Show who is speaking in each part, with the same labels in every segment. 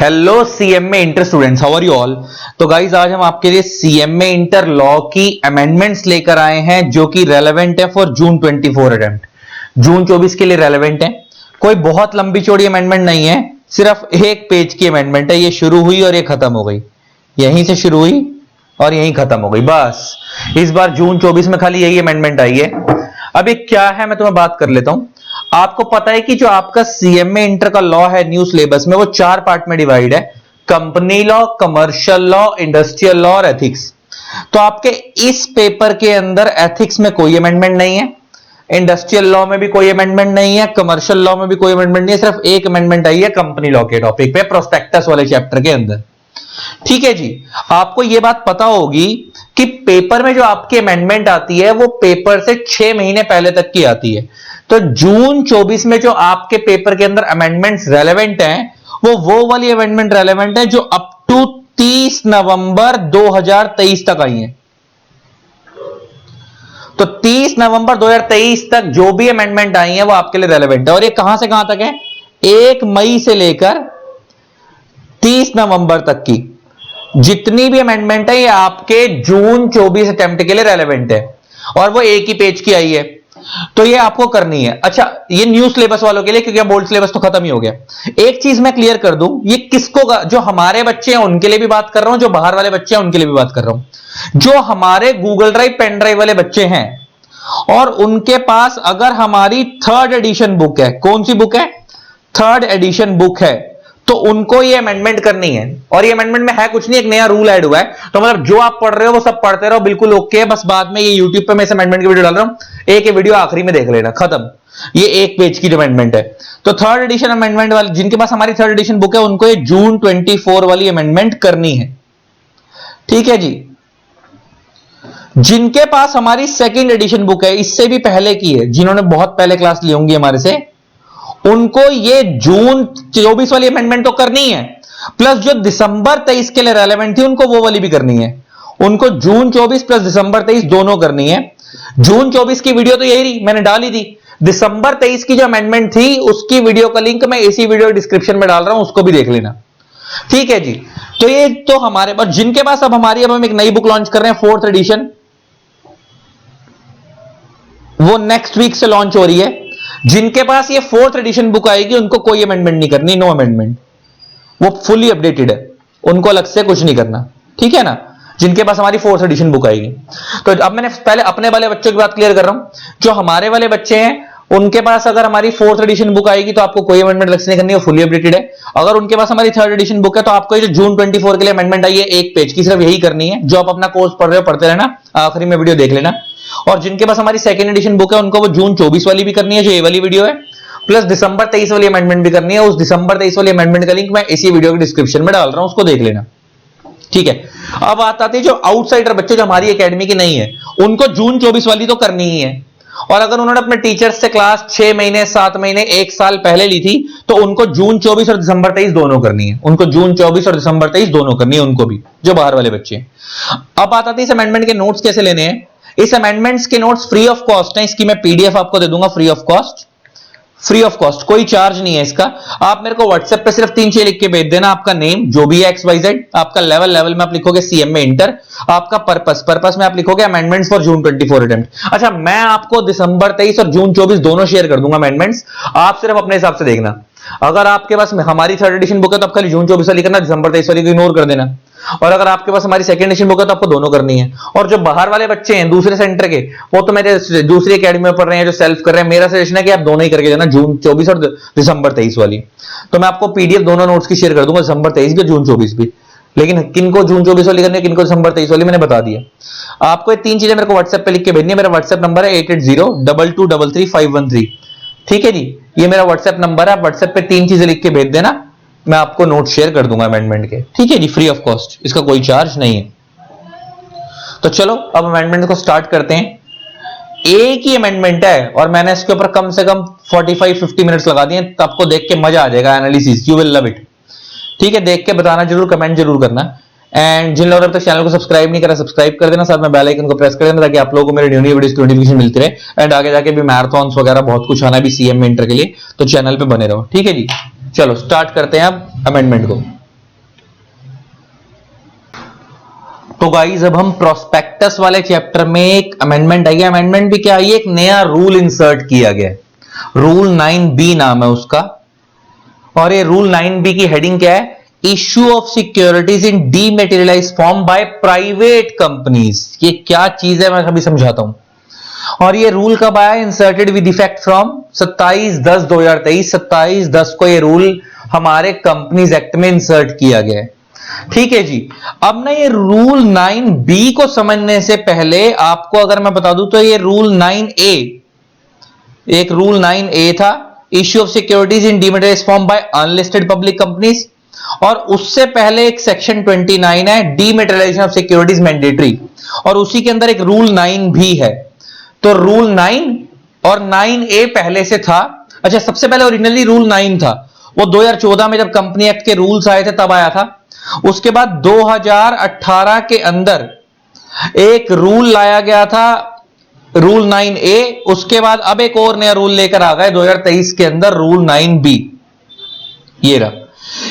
Speaker 1: Hello CMA inter students, how are you all. तो guys आज हम आपके लिए सीएमए इंटर लॉ की अमेंडमेंट्स लेकर आए हैं जो कि रेलेवेंट है फॉर जून 24 अटेम्प्ट। जून 24 के लिए रेलेवेंट है। कोई बहुत लंबी चौड़ी अमेंडमेंट नहीं है, सिर्फ एक पेज की अमेंडमेंट है। ये शुरू हुई और ये खत्म हो गई, यहीं से शुरू हुई और यहीं खत्म हो गई। बस इस बार जून 24 में खाली यही अमेंडमेंट आई है। अब ये क्या है मैं तुम्हें बात कर लेता हूं। आपको पता है कि जो आपका सीएमए इंटर का लॉ है न्यू सिलेबस में, वो 4 पार्ट में डिवाइड है: company law, commercial law, industrial law और एथिक्स। तो आपके इस पेपर के अंदर एथिक्स में कोई अमेंडमेंट नहीं है, इंडस्ट्रियल लॉ में भी कोई अमेंडमेंट नहीं है, कमर्शियल लॉ में भी कोई अमेंडमेंट नहीं है। सिर्फ एक अमेंडमेंट आई है कंपनी लॉ के टॉपिक पे, प्रोस्पेक्टस वाले चैप्टर के अंदर। ठीक है जी। आपको यह बात पता होगी कि पेपर में जो आपकी अमेंडमेंट आती है वो पेपर से 6 महीने पहले तक की आती है। तो जून 24 में जो आपके पेपर के अंदर अमेंडमेंट्स रेलेवेंट हैं, वो वाली अमेंडमेंट रेलेवेंट है जो अप टू 30 नवंबर 2023 तक आई है। तो 30 नवंबर 2023 तक जो भी अमेंडमेंट आई है वो आपके लिए रेलेवेंट है। और ये कहां से कहां तक है? 1 मई से लेकर 30 नवंबर तक की जितनी भी अमेंडमेंट है ये आपके जून 24 अटेम्प्ट के लिए रेलेवेंट है। और वो एक ही पेज की आई है, तो ये आपको करनी है। अच्छा, ये न्यू सिलेबस वालों के लिए, क्योंकि बोल्ड सिलेबस तो खत्म ही हो गया। एक चीज मैं क्लियर कर दूं, ये किसको, जो हमारे बच्चे हैं उनके लिए भी बात कर रहा हूं, जो बाहर वाले बच्चे हैं उनके लिए भी बात कर रहा हूं। जो हमारे गूगल ड्राइव पेन ड्राइव वाले बच्चे हैं और उनके पास अगर हमारी 3rd एडिशन बुक है, कौन सी बुक है? 3rd एडिशन बुक है, तो उनको ये अमेंडमेंट करनी है। और ये अमेंडमेंट में है कुछ नहीं, एक नया रूल ऐड हुआ है। तो मतलब जो आप पढ़ रहे हो वो सब पढ़ते रहो, बिल्कुल ओके है। बस बाद में ये यूट्यूब पे मैं इस अमेंडमेंट की वीडियो डाल रहा हूं, एक वीडियो आखिरी में देख लेना, खत्म। ये एक पेज की अमेंडमेंट है। तो 3rd एडिशन अमेंडमेंट वाले, जिनके पास हमारी 3rd एडिशन बुक है, उनको ये जून 24 वाली अमेंडमेंट करनी है। ठीक है जी। जिनके पास हमारी 2nd एडिशन बुक है, इससे भी पहले की है, जिन्होंने बहुत पहले क्लास ली होंगी हमारे से, उनको ये जून 24 वाली अमेंडमेंट तो करनी है, प्लस जो दिसंबर 23 के लिए रेलेवेंट थी उनको वो वाली भी करनी है। उनको जून 24 प्लस दिसंबर 23 दोनों करनी है। जून 24 की वीडियो तो यही रही, मैंने डाल ही दी। दिसंबर 23 की जो अमेंडमेंट थी उसकी वीडियो का लिंक मैं इसी वीडियो डिस्क्रिप्शन में डाल रहा हूं, उसको भी देख लेना। ठीक है जी। तो ये तो हमारे पास, जिनके पास अब हम एक नई बुक लॉन्च कर रहे हैं 4th एडिशन, वो नेक्स्ट वीक से लॉन्च हो रही है। जिनके पास ये 4th एडिशन बुक आएगी उनको कोई अमेंडमेंट नहीं करनी, नो अमेंडमेंट, वो फुली अपडेटेड है, उनको अलग से कुछ नहीं करना। ठीक है ना, जिनके पास हमारी 4th एडिशन बुक आएगी। तो अब मैंने पहले अपने वाले बच्चों की बात क्लियर कर रहा हूं। जो हमारे वाले बच्चे हैं उनके पास अगर हमारी 4th एडिशन बुक आएगी तो आपको कोई अमेंडमेंट अलग से नहीं करनी है, फुली अपडेटेड है। अगर उनके पास हमारी 3rd एडिशन बुक है तो आपको ये जो जून 24 के लिए अमेंडमेंट आई है एक पेज की, सिर्फ यही करनी है। जो आप अपना कोर्स पढ़ रहे हो पढ़ते रहना, आखिरी में वीडियो देख लेना। और जिनके पास हमारी 2nd एडिशन बुक है उनको वो जून 24 वाली भी करनी है, जो ये वाली वीडियो है, प्लस दिसंबर 23 वाली अमेंडमेंट भी करनी है। उस दिसंबर 23 वाली अमेंडमेंट का लिंक मैं इसी वीडियो के डिस्क्रिप्शन में डाल रहा हूं, उसको देख लेना। ठीक है। अब आती है जो आउटसाइडर बच्चे जो हमारी एकेडमी के नहीं है, उनको जून 24 वाली तो करनी ही है। और अगर उन्होंने अपने टीचर्स से क्लास 6 महीने, 7 महीने, 1 साल पहले ली थी तो उनको जून 24 और दिसंबर 23 दोनों करनी है। उनको जून 24 और दिसंबर 23 दोनों करनी है, उनको भी, जो बाहर वाले बच्चे हैं। अब आता है इस अमेंडमेंट के नोट्स कैसे लेने हैं। इस अमेंडमेंट्स के नोट्स फ्री ऑफ कॉस्ट हैं, इसकी मैं पीडीएफ आपको दे दूंगा free of cost. Free of cost, कोई चार्ज नहीं है इसका। आप मेरे को व्हाट्सएप पे सिर्फ 3 चीजें लिख के भेज देना। आपका नेम जो भी है XYZ, आपका लेवल में आप लिखोगे सीएमए इंटर, आपका पर्पस में आप लिखोगे अमेंडमेंट्स फॉर जून 24 अटेम्प्ट। अच्छा, मैं आपको दिसंबर 23 और जून 24 दोनों शेयर कर दूंगा अमेंडमेंट्स, आप सिर्फ अपने हिसाब से देखना। अगर आपके पास हमारी 3rd एडिशन बुक है तो आप खाली जून 24 वाली करना, दिसंबर 23 वाली को इग्नोर कर देना। और अगर आपके पास हमारी 2nd एडिशन बुक है तो आपको दोनों करनी है। और जो बाहर वाले बच्चे हैं दूसरे सेंटर के, वो तो मेरे दूसरी एकेडमी में पढ़ रहे हैं, जो सेल्फ कर रहे हैं, मेरा सजेशन है कि आप दोनों ही करके देना, जून 24 और दिसंबर 23 वाली। तो मैं आपको पीडीएफ दोनों नोट्स की शेयर कर दूंगा, दिसंबर 23 भी, जून 24 भी। लेकिन किनको जून 24 वाली करनी है, किनको दिसंबर 23 वाली, मैंने बता दिया। आपको ये 3 चीजें मेरे को व्हाट्सएप पे लिख के भेजनी है। मेरा व्हाट्सएप नंबर है 8802233513। ठीक है जी, ये मेरा व्हाट्सएप नंबर है। आप व्हाट्सएप पे 3 चीजें लिख के भेज देना, मैं आपको नोट शेयर कर दूंगा अमेंडमेंट के। ठीक है जी, फ्री ऑफ कॉस्ट, इसका कोई चार्ज नहीं है। तो चलो अब अमेंडमेंट को स्टार्ट करते हैं। एक ही अमेंडमेंट है और मैंने इसके ऊपर कम से कम 45-50 मिनट्स लगा दिए, तो आपको देख के मजा आ जाएगा, analysis, you will love it. ठीक है, देख के बताना जरूर, कमेंट जरूर करना। एंड जिन लोगों ने अब तक चैनल को सब्सक्राइब नहीं करा, सब्सक्राइब कर देना, साथ में बेल आइकन को प्रेस कर देना, ताकि आप लोगों को मेरे न्यू वीडियोस की नोटिफिकेशन मिलती रहे। एंड आगे जाके भी मैराथन्स वगैरह बहुत कुछ आना भी सीएमए इंटर के लिए, तो चैनल पे बने रहो। ठीक है जी, चलो स्टार्ट करते हैं अब अमेंडमेंट को। तो गाइस अब हम प्रोस्पेक्टस वाले चैप्टर में एक अमेंडमेंट आई है। अमेंडमेंट भी क्या आई है, एक नया रूल इंसर्ट किया गया है। रूल 9B नाम है उसका, और ये रूल 9B की हेडिंग क्या है, issue of securities in dematerialise form by private companies. ये क्या चीज है मैं अभी समझाता हूं। और ये रूल कब आया, इंसर्टेड विद इफेक्ट फ्रॉम 27/10/2023। 27/10 को ये रूल हमारे कंपनीज एक्ट में इंसर्ट किया गया है। ठीक है जी। अब ना ये रूल 9B को समझने से पहले आपको अगर मैं बता दूं तो ये रूल 9A, एक रूल 9A था, issue of securities in dematerialised form by unlisted public companies, और उससे पहले एक सेक्शन 29 है, डीमेटेरियलाइजेशन ऑफ सिक्योरिटीज मैंडेटरी, और उसी के अंदर एक रूल 9 भी है। तो रूल 9 और 9A पहले से था। अच्छा, सबसे पहले ओरिजिनली रूल 9 था, वो 2014 में जब कंपनी एक्ट के रूल्स आए थे तब आया था। उसके बाद 2018 के अंदर एक रूल लाया गया था, रूल 9A। उसके बाद अब एक और नया रूल लेकर आ गए 2023 के अंदर, रूल 9B। ये रहा।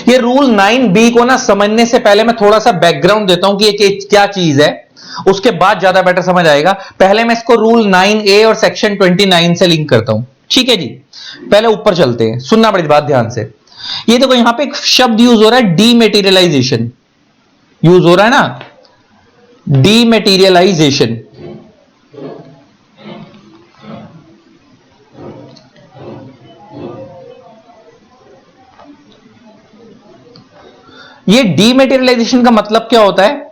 Speaker 1: ये रूल 9B को ना समझने से पहले मैं थोड़ा सा बैकग्राउंड देता हूं कि ये क्या चीज है, उसके बाद ज्यादा बेटर समझ आएगा। पहले मैं इसको रूल 9A और सेक्शन 29 से लिंक करता हूं। ठीक है जी, पहले ऊपर चलते हैं, सुनना बड़ी बात ध्यान से। ये देखो यहां पे एक शब्द यूज हो रहा है, डीमेटीरियलाइजेशन यूज हो रहा है ना, डीमेटीरियलाइजेशन। ये डीमेटीरियलाइजेशन का मतलब क्या होता है,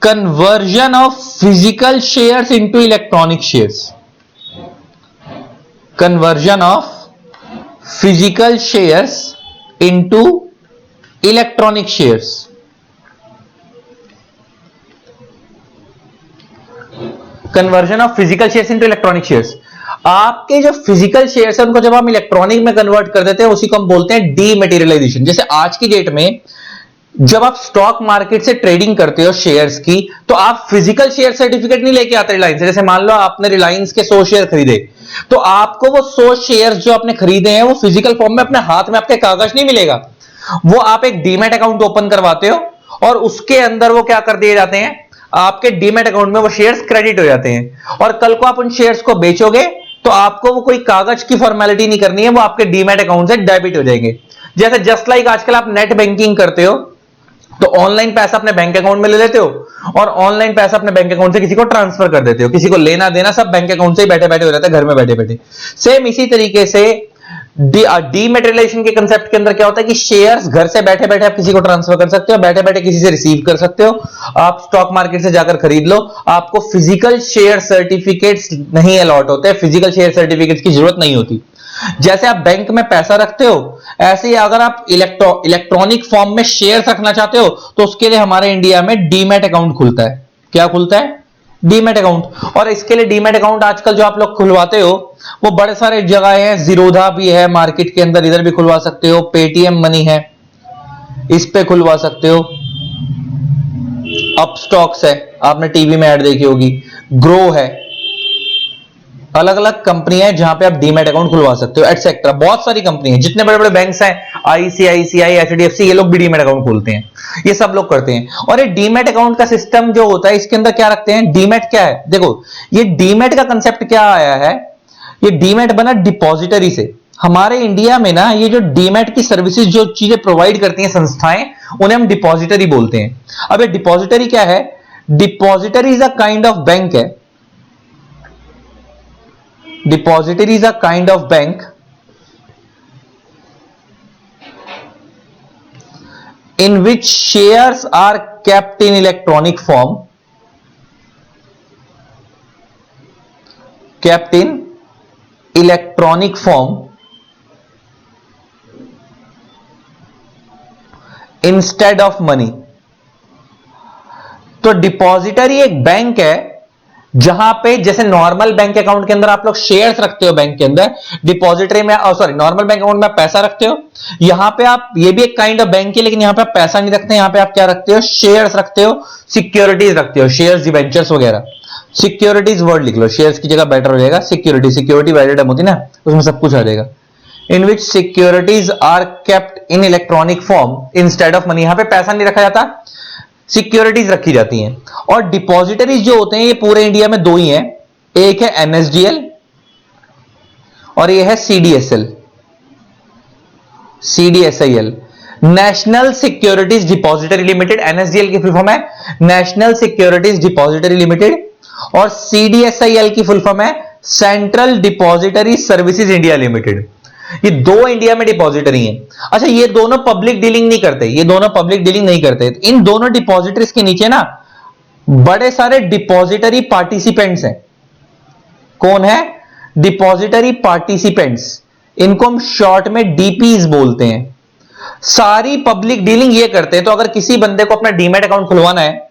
Speaker 1: conversion of physical shares into electronic shares. Conversion of physical shares into electronic shares. Conversion of physical shares into electronic shares. आपके जो फिजिकल शेयर्स है उनको जब हम इलेक्ट्रॉनिक में कन्वर्ट कर देते हैं उसी को हम बोलते हैं डीमेटीरियलाइजेशन। जैसे आज की डेट में जब आप स्टॉक मार्केट से ट्रेडिंग करते हो शेयर्स की, तो आप फिजिकल शेयर सर्टिफिकेट नहीं लेके आते रिलायंस से। जैसे मान लो आपने रिलायंस के 100 शेयर खरीदे, तो आपको वो 100 शेयर्स जो आपने खरीदे हैं वो फिजिकल फॉर्म में अपने हाथ में आपके कागज नहीं मिलेगा। वो आप एक डीमैट अकाउंट ओपन करवाते हो और उसके अंदर वो क्या कर दिए जाते हैं, आपके डीमैट अकाउंट में वो शेयर्स क्रेडिट हो जाते हैं। और कल को आप उन शेयर्स को बेचोगे तो आपको वो कोई कागज की फॉर्मेलिटी नहीं करनी है, वो आपके डीमैट अकाउंट से डेबिट हो जाएंगे। जैसे जस्ट लाइक आजकल आप नेट बैंकिंग करते हो तो ऑनलाइन पैसा अपने बैंक अकाउंट में ले लेते हो और ऑनलाइन पैसा अपने बैंक अकाउंट से किसी को ट्रांसफर कर देते हो, किसी को लेना देना सब बैंक अकाउंट से ही बैठे बैठे हो जाता है, घर में बैठे बैठे। सेम इसी तरीके से डीमेटेरियलाइजेशन के कंसेप्ट के अंदर क्या होता है कि शेयर्स घर से बैठे बैठे आप किसी को ट्रांसफर कर सकते हो, बैठे बैठे किसी से रिसीव कर सकते हो। आप स्टॉक मार्केट से जाकर खरीद लो, आपको फिजिकल शेयर सर्टिफिकेट्स नहीं अलॉट होते, फिजिकल शेयर सर्टिफिकेट्स की जरूरत नहीं होती। जैसे आप बैंक में पैसा रखते हो, ऐसे ही अगर आप इलेक्ट्रॉनिक फॉर्म में शेयर रखना चाहते हो तो उसके लिए हमारे इंडिया में डीमैट अकाउंट खुलता है। क्या खुलता है? Demat account. और इसके लिए डीमैट अकाउंट आजकल जो आप लोग खुलवाते हो वो बड़े सारे जगह हैं, जीरोधा भी है मार्केट के अंदर, इधर भी खुलवा सकते हो, पेटीएम मनी है इस पे खुलवा सकते हो, अपस्टॉक्स है, आपने टीवी में ऐड देखी होगी, ग्रो है, अलग अलग कंपनी है जहां पे आप डीमैट अकाउंट खुलवा सकते हो, एटसेट्रा। बहुत सारी कंपनी है, जितने बड़े बड़े बैंक्स हैं, आईसीआईसीआई, एचडीएफसी, ये लोग भी डीमैट अकाउंट खोलते हैं, ये सब लोग करते हैं। और ये डीमैट अकाउंट का सिस्टम जो होता है इसके अंदर क्या रखते हैं, डीमैट क्या है, देखो ये डीमैट का कंसेप्ट क्या आया है, ये डीमैट बना डिपॉजिटरी से। हमारे इंडिया में ना ये जो डीमैट की सर्विसेज जो चीजें प्रोवाइड करती हैं संस्थाएं, उन्हें हम डिपॉजिटरी बोलते हैं। अब ये डिपॉजिटरी क्या है, depository is a kind of bank है, depository is a kind of bank in which shares are kept in electronic form, kept in electronic form instead of money। तो डिपॉजिटरी एक बैंक है जहां पे जैसे नॉर्मल बैंक अकाउंट के अंदर आप लोग शेयर्स रखते हो, बैंक के अंदर डिपॉजिटरी में, सॉरी नॉर्मल बैंक अकाउंट में आप पैसा रखते हो, यहां पे आप, ये भी एक काइंड ऑफ बैंक है लेकिन यहां पे आप पैसा नहीं रखते, यहां पे आप क्या रखते हो, शेयर्स रखते हो, सिक्योरिटीज रखते हो, शेयर्स, डिबेंचर्स वगैरह। सिक्योरिटीज वर्ड लिख लो, शेयर्स की जगह बेटर हो जाएगा, सिक्योरिटी, सिक्योरिटी वैलिड होती ना, उसमें सब कुछ आ जाएगा। In which securities are kept in electronic form instead of money, यहां पे पैसा नहीं रखा जाता, सिक्योरिटीज रखी जाती हैं। और डिपॉजिटरीज जो होते हैं ये पूरे इंडिया में दो ही हैं, एक है एनएसडीएल और ये है CDSL, CDSIL, National Securities Depository Limited. NSDL की फुल फॉर्म है नेशनल सिक्योरिटीज डिपॉजिटरी लिमिटेड और सीडीएसआईएल की फुल फॉर्म है Central Depository Services India Limited. ये दो इंडिया में डिपॉजिटरी हैं। अच्छा, ये दोनों पब्लिक डीलिंग नहीं करते, ये दोनों पब्लिक डीलिंग नहीं करते। इन दोनों डिपॉजिटरीज के नीचे ना बड़े सारे डिपॉजिटरी पार्टिसिपेंट्स हैं। कौन है? डिपॉजिटरी पार्टिसिपेंट्स, इनको हम शॉर्ट में डीपीज बोलते हैं। सारी पब्लिक डीलिंग ये करते हैं। तो अगर किसी बंदे को अपना डीमैट अकाउंट खुलवाना है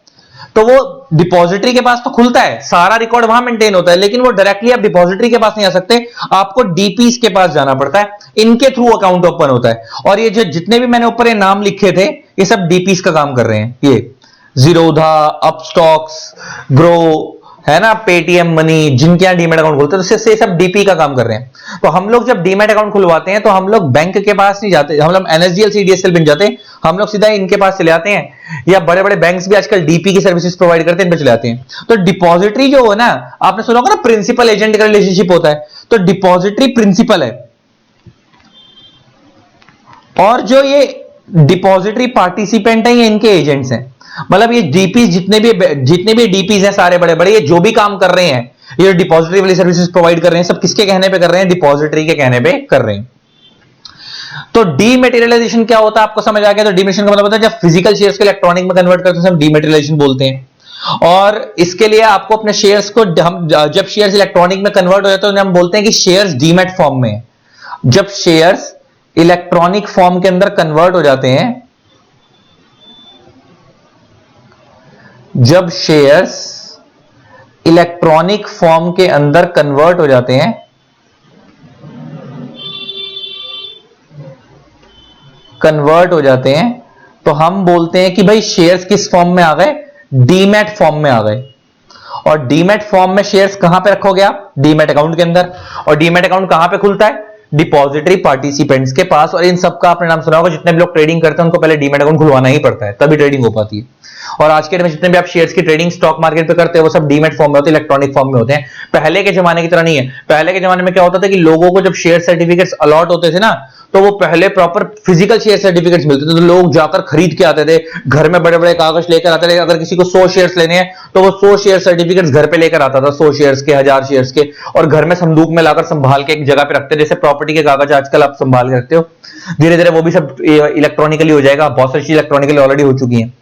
Speaker 1: तो वो डिपॉजिटरी के पास तो खुलता है, सारा रिकॉर्ड वहां मेंटेन होता है, लेकिन वो डायरेक्टली आप डिपॉजिटरी के पास नहीं आ सकते, आपको डीपीज के पास जाना पड़ता है। इनके थ्रू अकाउंट ओपन होता है। और ये जो जितने भी मैंने ऊपर ये नाम लिखे थे ये सब डीपीज का काम कर रहे हैं। ये जीरोधा, अपस्टॉक्स, ग्रो है ना, पेटीएम मनी, जिनके यहां डीमैट अकाउंट खुलते हैं तो से सब डीपी का काम कर रहे हैं। तो हम लोग जब डीमैट अकाउंट खुलवाते हैं तो हम लोग बैंक के पास नहीं जाते, हम लोग एनएसडीएल सीडीएसएल बन जाते हैं, हम लोग सीधा इनके पास चले आते हैं। या बड़े बड़े बैंक्स भी आजकल डीपी की सर्विसेज प्रोवाइड करते हैं, इन पे चले आते हैं। तो डिपॉजिटरी जो है ना, आपने सुना होगा ना प्रिंसिपल एजेंट का रिलेशनशिप होता है, तो डिपॉजिटरी प्रिंसिपल है और जो ये डिपॉजिटरी पार्टिसिपेंट है ये इनके एजेंट्स हैं। मतलब ये डीपीज जितने भी डीपीज हैं सारे बड़े बड़े, ये जो भी काम कर रहे हैं, ये डिपॉजिटरी वाली सर्विसेज प्रोवाइड कर रहे हैं, सब किसके कहने पे कर रहे हैं? डिपॉजिटरी के कहने पे कर रहे हैं। तो डीमेटेरियलाइजेशन क्या होता है आपको समझ आ गया? तो डीमेटेरियलाइजेशन का मतलब होता है जब फिजिकल शेयर्स को इलेक्ट्रॉनिक में कन्वर्ट करते हैं हम डीमेटेरियलाइजेशन बोलते हैं। और इसके लिए आपको अपने शेयर्स को हम जब शेयर्स इलेक्ट्रॉनिक में कन्वर्ट हो जाते हैं हम बोलते हैं कि शेयर्स डीमैट फॉर्म में। जब शेयर्स इलेक्ट्रॉनिक फॉर्म के अंदर कन्वर्ट हो जाते हैं, जब शेयर्स इलेक्ट्रॉनिक फॉर्म के अंदर कन्वर्ट हो जाते हैं तो हम बोलते हैं कि भाई शेयर्स किस फॉर्म में आ गए? डीमैट फॉर्म में आ गए। और डीमैट फॉर्म में शेयर्स कहां पे रखोगे आप? डीमैट अकाउंट के अंदर। और डीमैट अकाउंट कहां पे खुलता है? डिपॉजिटरी पार्टिसिपेंट्स के पास। और इन सबका आपने नाम सुना होगा, जितने भी लोग ट्रेडिंग करते हैं उनको पहले डीमैट अकाउंट खुलवाना ही पड़ता है, तभी ट्रेडिंग हो पाती है। और आज के डेट में जितने भी आप शेयर्स की ट्रेडिंग स्टॉक मार्केट पे करते हैं वो सब डीमैट फॉर्म में होते हैं, इलेक्ट्रॉनिक फॉर्म में होते हैं। पहले के जमाने की तरह नहीं है। पहले के जमाने में क्या होता था कि लोगों को जब शेयर सर्टिफिकेट्स अलॉट होते थे ना, तो वो पहले प्रॉपर फिजिकल शेयर सर्टिफिकेट्स मिलते थे, तो लोग जाकर खरीद के आते थे, घर में बड़े बड़े कागज लेकर आते थे। अगर किसी को 100 शेयर्स लेने हैं तो वो 100 शेयर सर्टिफिकेट्स घर पे लेकर आता था, 100 शेयर्स के, 1000 शेयर्स के, और घर में संदूक में लाकर संभाल के एक जगह पे रखते, जैसे प्रॉपर्टी के कागज आजकल आप संभाल के रखते हो। धीरे धीरे वो भी सब इलेक्ट्रॉनिकली हो जाएगा, बहुत सारी चीज इलेक्ट्रॉनिकली ऑलरेडी हो चुकी है।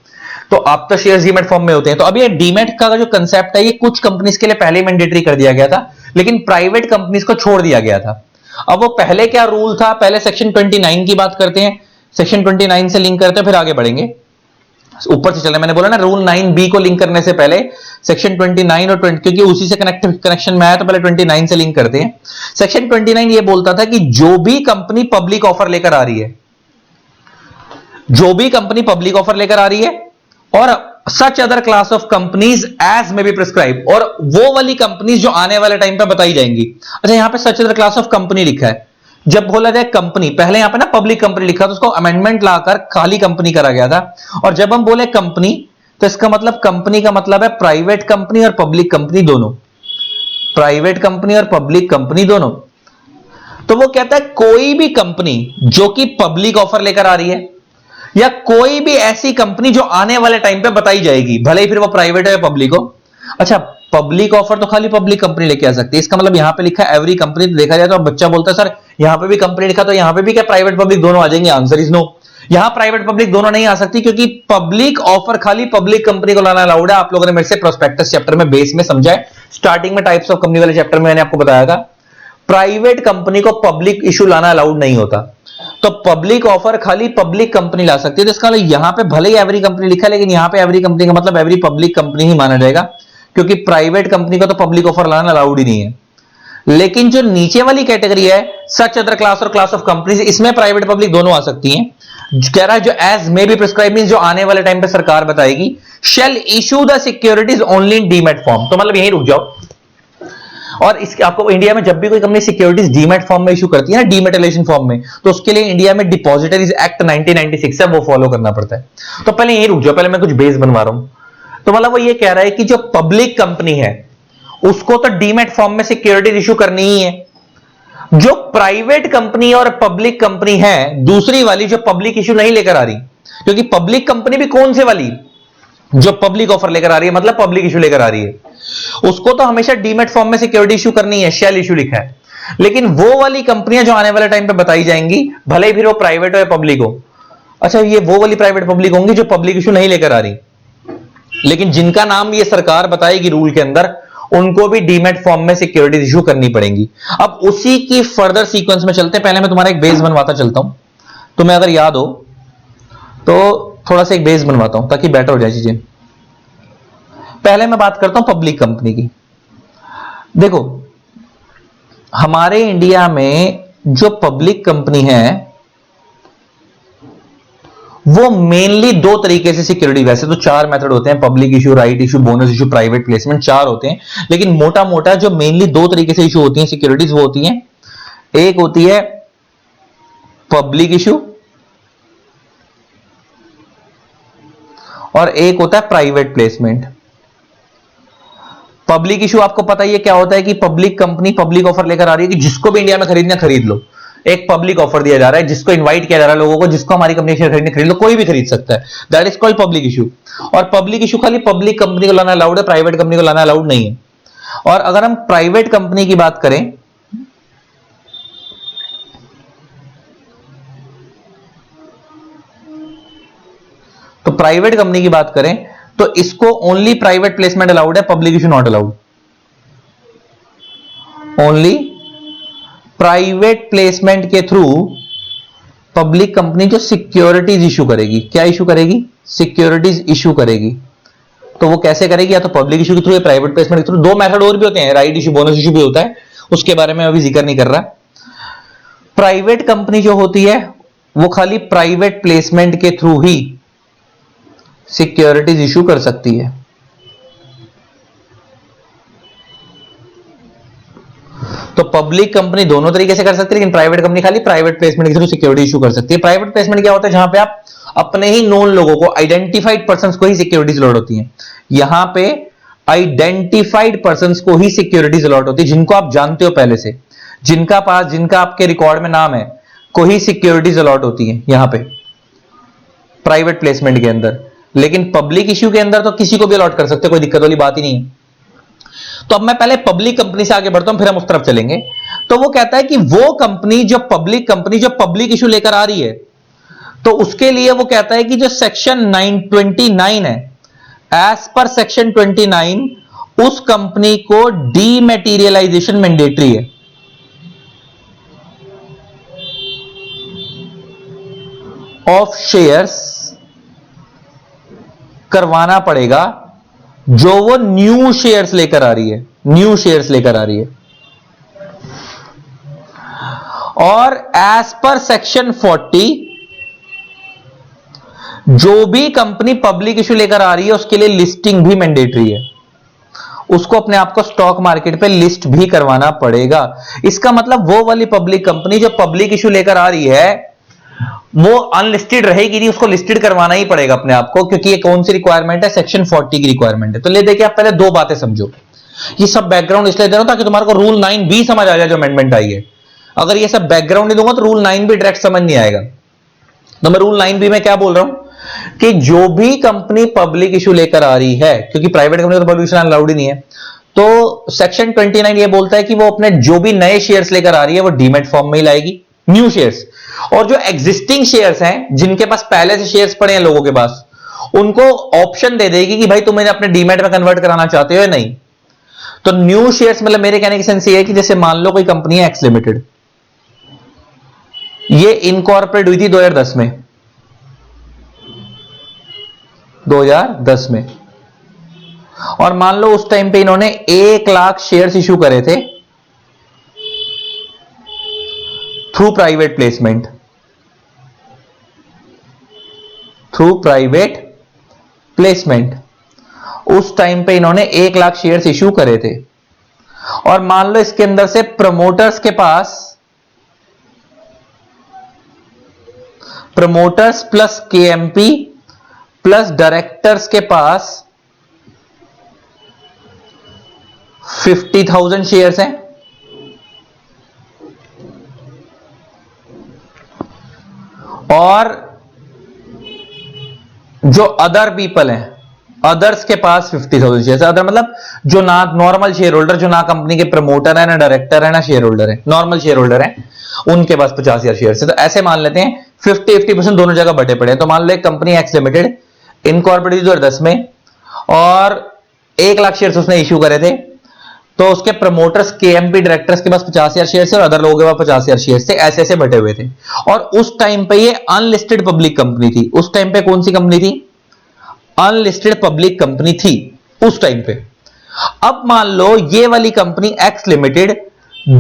Speaker 1: तो अब तो शेयर्स डीमैट फॉर्म में होते हैं। तो अब ये डीमैट का जो कंसेप्ट है ये कुछ कंपनीज के लिए पहले मैंडेटरी कर दिया गया था, लेकिन प्राइवेट कंपनीज को छोड़ दिया गया था। अब वो पहले क्या रूल था? पहले सेक्शन 29 की बात करते हैं, सेक्शन 29 से लिंक करते हैं, फिर आगे बढ़ेंगे। ऊपर से चले, मैंने बोला ना रूल 9B को लिंक करने से पहले सेक्शन 29 और 20, क्योंकि उसी से कनेक्शन में आया तो पहले 29 से लिंक करते हैं। सेक्शन 29 ये बोलता था कि जो भी कंपनी पब्लिक ऑफर लेकर आ रही है, जो भी कंपनी पब्लिक ऑफर लेकर आ रही है, और such other class of companies as may be prescribed, और वो वाली कंपनीज जो आने वाले टाइम पे बताई जाएंगी। अच्छा, यहां पे सच अदर क्लास ऑफ कंपनी लिखा है। जब बोला जाए कंपनी, पहले यहां पे ना पब्लिक कंपनी लिखा था, उसको अमेंडमेंट लाकर खाली कंपनी करा गया था। और जब हम बोले कंपनी तो इसका मतलब कंपनी का मतलब है प्राइवेट कंपनी और पब्लिक कंपनी दोनों, प्राइवेट कंपनी और पब्लिक कंपनी दोनों। तो वो कहता है कोई भी कंपनी जो कि पब्लिक ऑफर लेकर आ रही है, या कोई भी ऐसी कंपनी जो आने वाले टाइम पे बताई जाएगी, भले ही फिर वो प्राइवेट है या पब्लिक हो। अच्छा, पब्लिक ऑफर तो खाली पब्लिक कंपनी लेके आ सकती है, इसका मतलब यहां पे लिखा है एवरी कंपनी। तो देखा जाए तो बच्चा बोलता है सर यहां पे भी कंपनी लिखा, तो यहां पे भी क्या प्राइवेट पब्लिक दोनों आ जाएंगे? Answer is no. यहां प्राइवेट पब्लिक दोनों नहीं आ सकती, क्योंकि पब्लिक ऑफर खाली पब्लिक कंपनी को लाना अलाउड है। आप लोगों ने मेरे से प्रोस्पेक्टस चैप्टर में बेस में समझा है, स्टार्टिंग में टाइप्स ऑफ कंपनी वाले चैप्टर में मैंने आपको बताया था, प्राइवेट कंपनी को पब्लिक इशू लाना अलाउड नहीं होता। तो पब्लिक ऑफर खाली पब्लिक कंपनी ला सकती है। तो इसका मतलब यहां पे भले ही एवरी कंपनी लिखा है, लेकिन यहां पे एवरी कंपनी का मतलब एवरी पब्लिक कंपनी ही माना जाएगा, क्योंकि प्राइवेट कंपनी को तो पब्लिक ऑफर लाना अलाउड ही नहीं है। लेकिन जो नीचे वाली कैटेगरी है सच अदर क्लास और क्लास ऑफ कंपनीज, इसमें प्राइवेट पब्लिक दोनों आ सकती हैं। कह रहा है जो as may be prescribed means जो आने वाले टाइम पे सरकार बताएगी, shall issue the securities only in demat form. तो मतलब यहीं रुक जाओ, और इसके आपको इंडिया में जब भी कोई कंपनी सिक्योरिटीज डीमैट फॉर्म में इशू करती है ना, डीमेटलाइजेशन फॉर्म में, तो उसके लिए इंडिया में डिपॉजिटरीज एक्ट 1996 है, वो फॉलो करना पड़ता है। तो पहले यही रुक जाओ, पहले मैं कुछ बेस बनवा रहा हूं। तो मतलब वो ये कह रहा है कि जो पब्लिक कंपनी है उसको तो डीमैट फॉर्म में सिक्योरिटीज इशू करनी ही है। जो प्राइवेट कंपनी और पब्लिक कंपनी है दूसरी वाली, जो पब्लिक इशू नहीं लेकर आ रही, क्योंकि पब्लिक कंपनी भी कौन से वाली, जो पब्लिक ऑफर लेकर आ रही है, मतलब पब्लिक इशू लेकर आ रही है, उसको तो हमेशा डीमैट फॉर्म में सिक्योरिटी इशू करनी है, शेल इशू लिखा है। लेकिन वो वाली कंपनियां जो आने वाले टाइम पे बताई जाएंगी, भले ही फिर वो प्राइवेट हो या पब्लिक हो, अच्छा ये वो वाली प्राइवेट पब्लिक होंगी जो पब्लिक इशू नहीं लेकर आ रही, लेकिन जिनका नाम ये सरकार बताएगी रूल के अंदर, उनको भी डीमैट फॉर्म में सिक्योरिटी इशू करनी पड़ेगी। अब उसी की फर्दर सीक्वेंस में चलते हैं। पहले मैं तुम्हारा एक बेस बनवाता चलता हूं, तुम्हें अगर याद हो तो थोड़ा सा एक बेस बनवाता हूं ताकि बेटर हो जाए चीजें। पहले मैं बात करता हूं पब्लिक कंपनी की। देखो हमारे इंडिया में जो पब्लिक कंपनी है वो मेनली दो तरीके से सिक्योरिटी, वैसे तो चार मेथड होते हैं, public issue, right issue, bonus issue, private placement, चार होते हैं, लेकिन मोटा मोटा जो मेनली दो तरीके से इशू होती हैं सिक्योरिटीज वो होती हैं, एक होती है पब्लिक इशू और एक होता है प्राइवेट प्लेसमेंट। पब्लिक इशू आपको पता ही है क्या होता है कि पब्लिक कंपनी पब्लिक ऑफर लेकर आ रही है कि जिसको भी इंडिया में खरीदना खरीद लो, एक पब्लिक ऑफर दिया जा रहा है, जिसको इनवाइट किया जा रहा है लोगों को, जिसको हमारी कंपनी शेयर खरीदने खरीद लो, कोई भी खरीद सकता है, that is called public issue. और पब्लिक इशू खाली पब्लिक कंपनी को लाना अलाउड है, प्राइवेट कंपनी को लाना अलाउड नहीं है। और अगर हम प्राइवेट कंपनी की बात करें तो प्राइवेट कंपनी की बात करें तो इसको ओनली प्राइवेट प्लेसमेंट अलाउड है, public issue not allowed. Only private placement के थ्रू पब्लिक कंपनी जो सिक्योरिटीज इशू करेगी, क्या इशू करेगी, सिक्योरिटीज इशू करेगी। तो वो कैसे करेगी, या तो पब्लिक इशू के थ्रू या प्राइवेट प्लेसमेंट के थ्रू। दो मेथड और भी होते हैं, राइट इशू, बोनस इशू भी होता है, उसके बारे में अभी जिक्र नहीं कर रहा। प्राइवेट कंपनी जो होती है वो खाली प्राइवेट प्लेसमेंट के थ्रू ही सिक्योरिटीज इशू कर सकती है। तो पब्लिक कंपनी दोनों तरीके से कर सकती है, लेकिन प्राइवेट कंपनी खाली प्राइवेट प्लेसमेंट के थ्रू सिक्योरिटी इशू कर सकती है। प्राइवेट प्लेसमेंट क्या होता है, जहां पे आप अपने ही नोन लोगों को, आइडेंटिफाइड पर्संस को ही सिक्योरिटीज अलॉट होती हैं। यहां पे आइडेंटिफाइड पर्संस को ही सिक्योरिटीज अलॉट होती है, जिनको आप जानते हो पहले से, जिनका आपके रिकॉर्ड में नाम है, को ही सिक्योरिटीज अलॉट होती है यहां पे प्राइवेट प्लेसमेंट के अंदर। लेकिन पब्लिक इशू के अंदर तो किसी को भी अलॉट कर सकते, कोई दिक्कत वाली बात ही नहीं है। तो अब मैं पहले पब्लिक कंपनी से आगे बढ़ता हूं, फिर हम उस तरफ चलेंगे। तो वो कहता है कि वो कंपनी जो पब्लिक इशू लेकर आ रही है, तो उसके लिए वो कहता है कि जो सेक्शन 929 है, एज पर सेक्शन 29 उस कंपनी को डीमेटीरियलाइजेशन मैंडेटरी है। ऑफ शेयर्स करवाना पड़ेगा जो वो न्यू शेयर्स लेकर आ रही है, न्यू शेयर्स लेकर आ रही है। और एज पर सेक्शन 40 जो भी कंपनी पब्लिक इशू लेकर आ रही है उसके लिए लिस्टिंग भी मैंडेटरी है, उसको अपने आप को स्टॉक मार्केट पे लिस्ट भी करवाना पड़ेगा। इसका मतलब वो वाली पब्लिक कंपनी जो पब्लिक इशू लेकर आ रही है वो अनलिस्टेड रहेगी नहीं, उसको लिस्टेड करवाना ही पड़ेगा अपने आप को, क्योंकि ये कौन सी रिक्वायरमेंट है, सेक्शन 40 की रिक्वायरमेंट है। तो ले देखिए, आप पहले दो बातें समझो। ये सब बैकग्राउंड इसलिए दे रहा हूं ताकि तुम्हारे को रूल 9 भी समझ आ जाए जो अमेंडमेंट आई है। अगर ये सब बैकग्राउंड नहीं दूंगा तो रूल 9 भी डायरेक्ट समझ नहीं आएगा। तो मैं रूल 9 भी में क्या बोल रहा हूं कि जो भी कंपनी पब्लिक इशू लेकर आ रही है, क्योंकि प्राइवेट कंपनी तो पब्लिक इशू अलाउड ही नहीं है, तो सेक्शन 29 ये बोलता है कि वो अपने जो भी नए शेयर्स लेकर आ रही है वो डीमैट फॉर्म में ही लाएगी, न्यू शेयर्स। और जो एग्जिस्टिंग शेयर्स हैं, जिनके पास पहले से शेयर्स पड़े हैं लोगों के पास, उनको ऑप्शन दे देगी कि भाई तुम इन्हें अपने डीमैट में कन्वर्ट कराना चाहते हो या नहीं। तो न्यू शेयर्स मतलब मेरे कहने की सेंस ये है कि जैसे मान लो कोई कंपनी है एक्स लिमिटेड, ये इनकॉर्पोरेट हुई थी 2010 में, 2010 में, और मान लो उस टाइम पे इन्होंने 1 लाख शेयर्स इशू करे थे through private placement, through private placement. उस टाइम पे इन्होंने 1 लाख शेयर्स इशू करे थे और मान लो इसके अंदर से प्रमोटर्स के पास, promoters plus KMP plus directors के पास 50,000 शेयर्स हैं, और जो अदर पीपल हैं, अदर्स के पास 50,000 शेयर्स। अदर मतलब जो ना नॉर्मल शेयर होल्डर, जो ना कंपनी के प्रमोटर है, ना डायरेक्टर है, ना शेयर होल्डर है, नॉर्मल शेयर होल्डर है, उनके पास 50,000 शेयर्स है। तो ऐसे मान लेते हैं 50-50% दोनों जगह बटे पड़े हैं। तो मान लो एक कंपनी एक्स लिमिटेड इनकॉर्पोरेटेड 2010 में, और 1 लाख शेयर्स उसने इश्यू करे थे, तो उसके प्रमोटर्स केएमपी डायरेक्टर्स के पास 50,000 शेयर्स थे और अदर लोगों के पास 50,000 शेयर्स थे, ऐसे ऐसे बटे हुए थे। और उस टाइम पे ये अनलिस्टेड पब्लिक कंपनी थी। उस टाइम पे कौन सी कंपनी थी? अनलिस्टेड पब्लिक कंपनी थी उस टाइम पे। अब मान लो ये वाली कंपनी एक्स लिमिटेड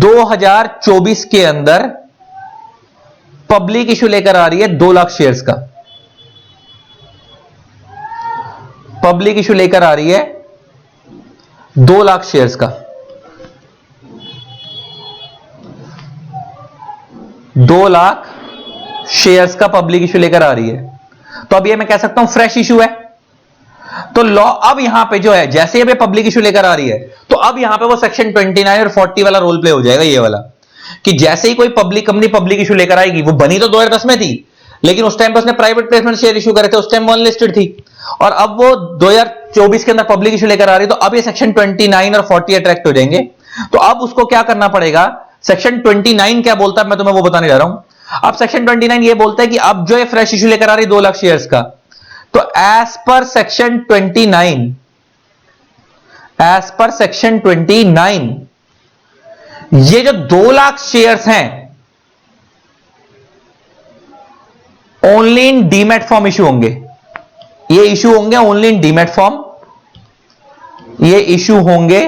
Speaker 1: 2024 के अंदर पब्लिक इशू लेकर आ रही है 2 लाख शेयर्स का, पब्लिक इशू लेकर आ रही है 2 लाख शेयर्स का, 2 लाख शेयर्स का पब्लिक इशू लेकर आ रही है। तो अब ये मैं कह सकता हूं फ्रेश इशू है। तो लॉ अब यहां पे जो है, जैसे ये पब्लिक इशू लेकर आ रही है, तो अब यहां पे वो सेक्शन 29 और 40 वाला रोल प्ले हो जाएगा, ये वाला, कि जैसे ही कोई पब्लिक कंपनी पब्लिक इशू लेकर आएगी, वो बनी तो 2010 में थी, लेकिन उस टाइम पे उसने प्राइवेट प्लेसमेंट शेयर इशू करे थे, उस टाइम वो अनलिस्टेड थी, और अब वो 2024 के अंदर पब्लिक इशू लेकर आ रही है, तो अब ये सेक्शन 29 और 40 अट्रैक्ट हो जाएंगे। तो अब उसको क्या करना पड़ेगा? सेक्शन 29 क्या बोलता है मैं तुम्हें वो बताने जा रहा हूं। अब सेक्शन 29 ये बोलता है कि अब जो ये फ्रेश इशू लेकर आ रही है 2 लाख शेयर्स का, तो as per section 29, as per section 29 ये जो 2 लाख शेयर्स हैं only in demat form issue होंगे। ये इशू होंगे ओनली इन डीमैट फॉर्म, ये इशू होंगे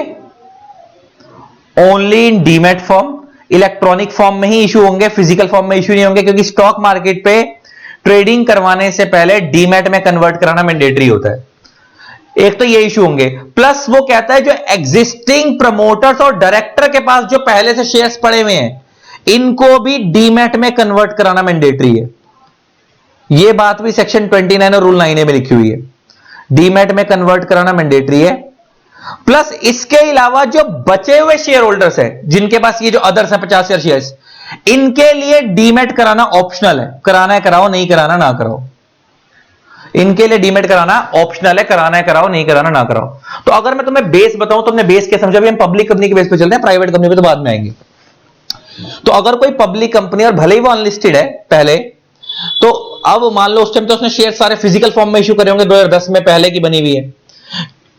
Speaker 1: only in demat form, electronic form में ही इशू होंगे, फिजिकल फॉर्म में इशू नहीं होंगे, क्योंकि स्टॉक मार्केट पे ट्रेडिंग करवाने से पहले डीमैट में कन्वर्ट कराना मैंडेटरी होता है। एक तो ये इशू होंगे, प्लस वो कहता है जो एग्जिस्टिंग प्रमोटर्स और डायरेक्टर के पास जो पहले से शेयर्स पड़े हुए हैं, इनको भी डीमैट में कन्वर्ट कराना मैंडेटरी है। ये बात भी सेक्शन 29 और रूल 9A में लिखी हुई है, डीमैट में कन्वर्ट कराना मैंडेटरी है। प्लस इसके अलावा जो बचे हुए शेयर होल्डर्स हैं, जिनके पास ये जो अदर्स है 50,000 शेयर्स, इनके लिए डीमैट कराना ऑप्शनल है। कराना है कराओ, नहीं कराना ना कराओ। इनके लिए डीमैट कराना ऑप्शनल है, कराना है कराओ, नहीं कराना ना कराओ। तो अगर मैं तुम्हें बेस बताऊं, तुमने बेस क्या समझा? हम पब्लिक कंपनी के बेस पे चलते हैं, प्राइवेट कंपनी पे तो बाद में आएंगे। तो अगर कोई पब्लिक कंपनी, और भले ही वो अनलिस्टेड है पहले, तो अब मान लो उस टाइम तो उसने शेयर सारे फिजिकल फॉर्म में इशू करे होंगे, 2010 में पहले की बनी हुई है,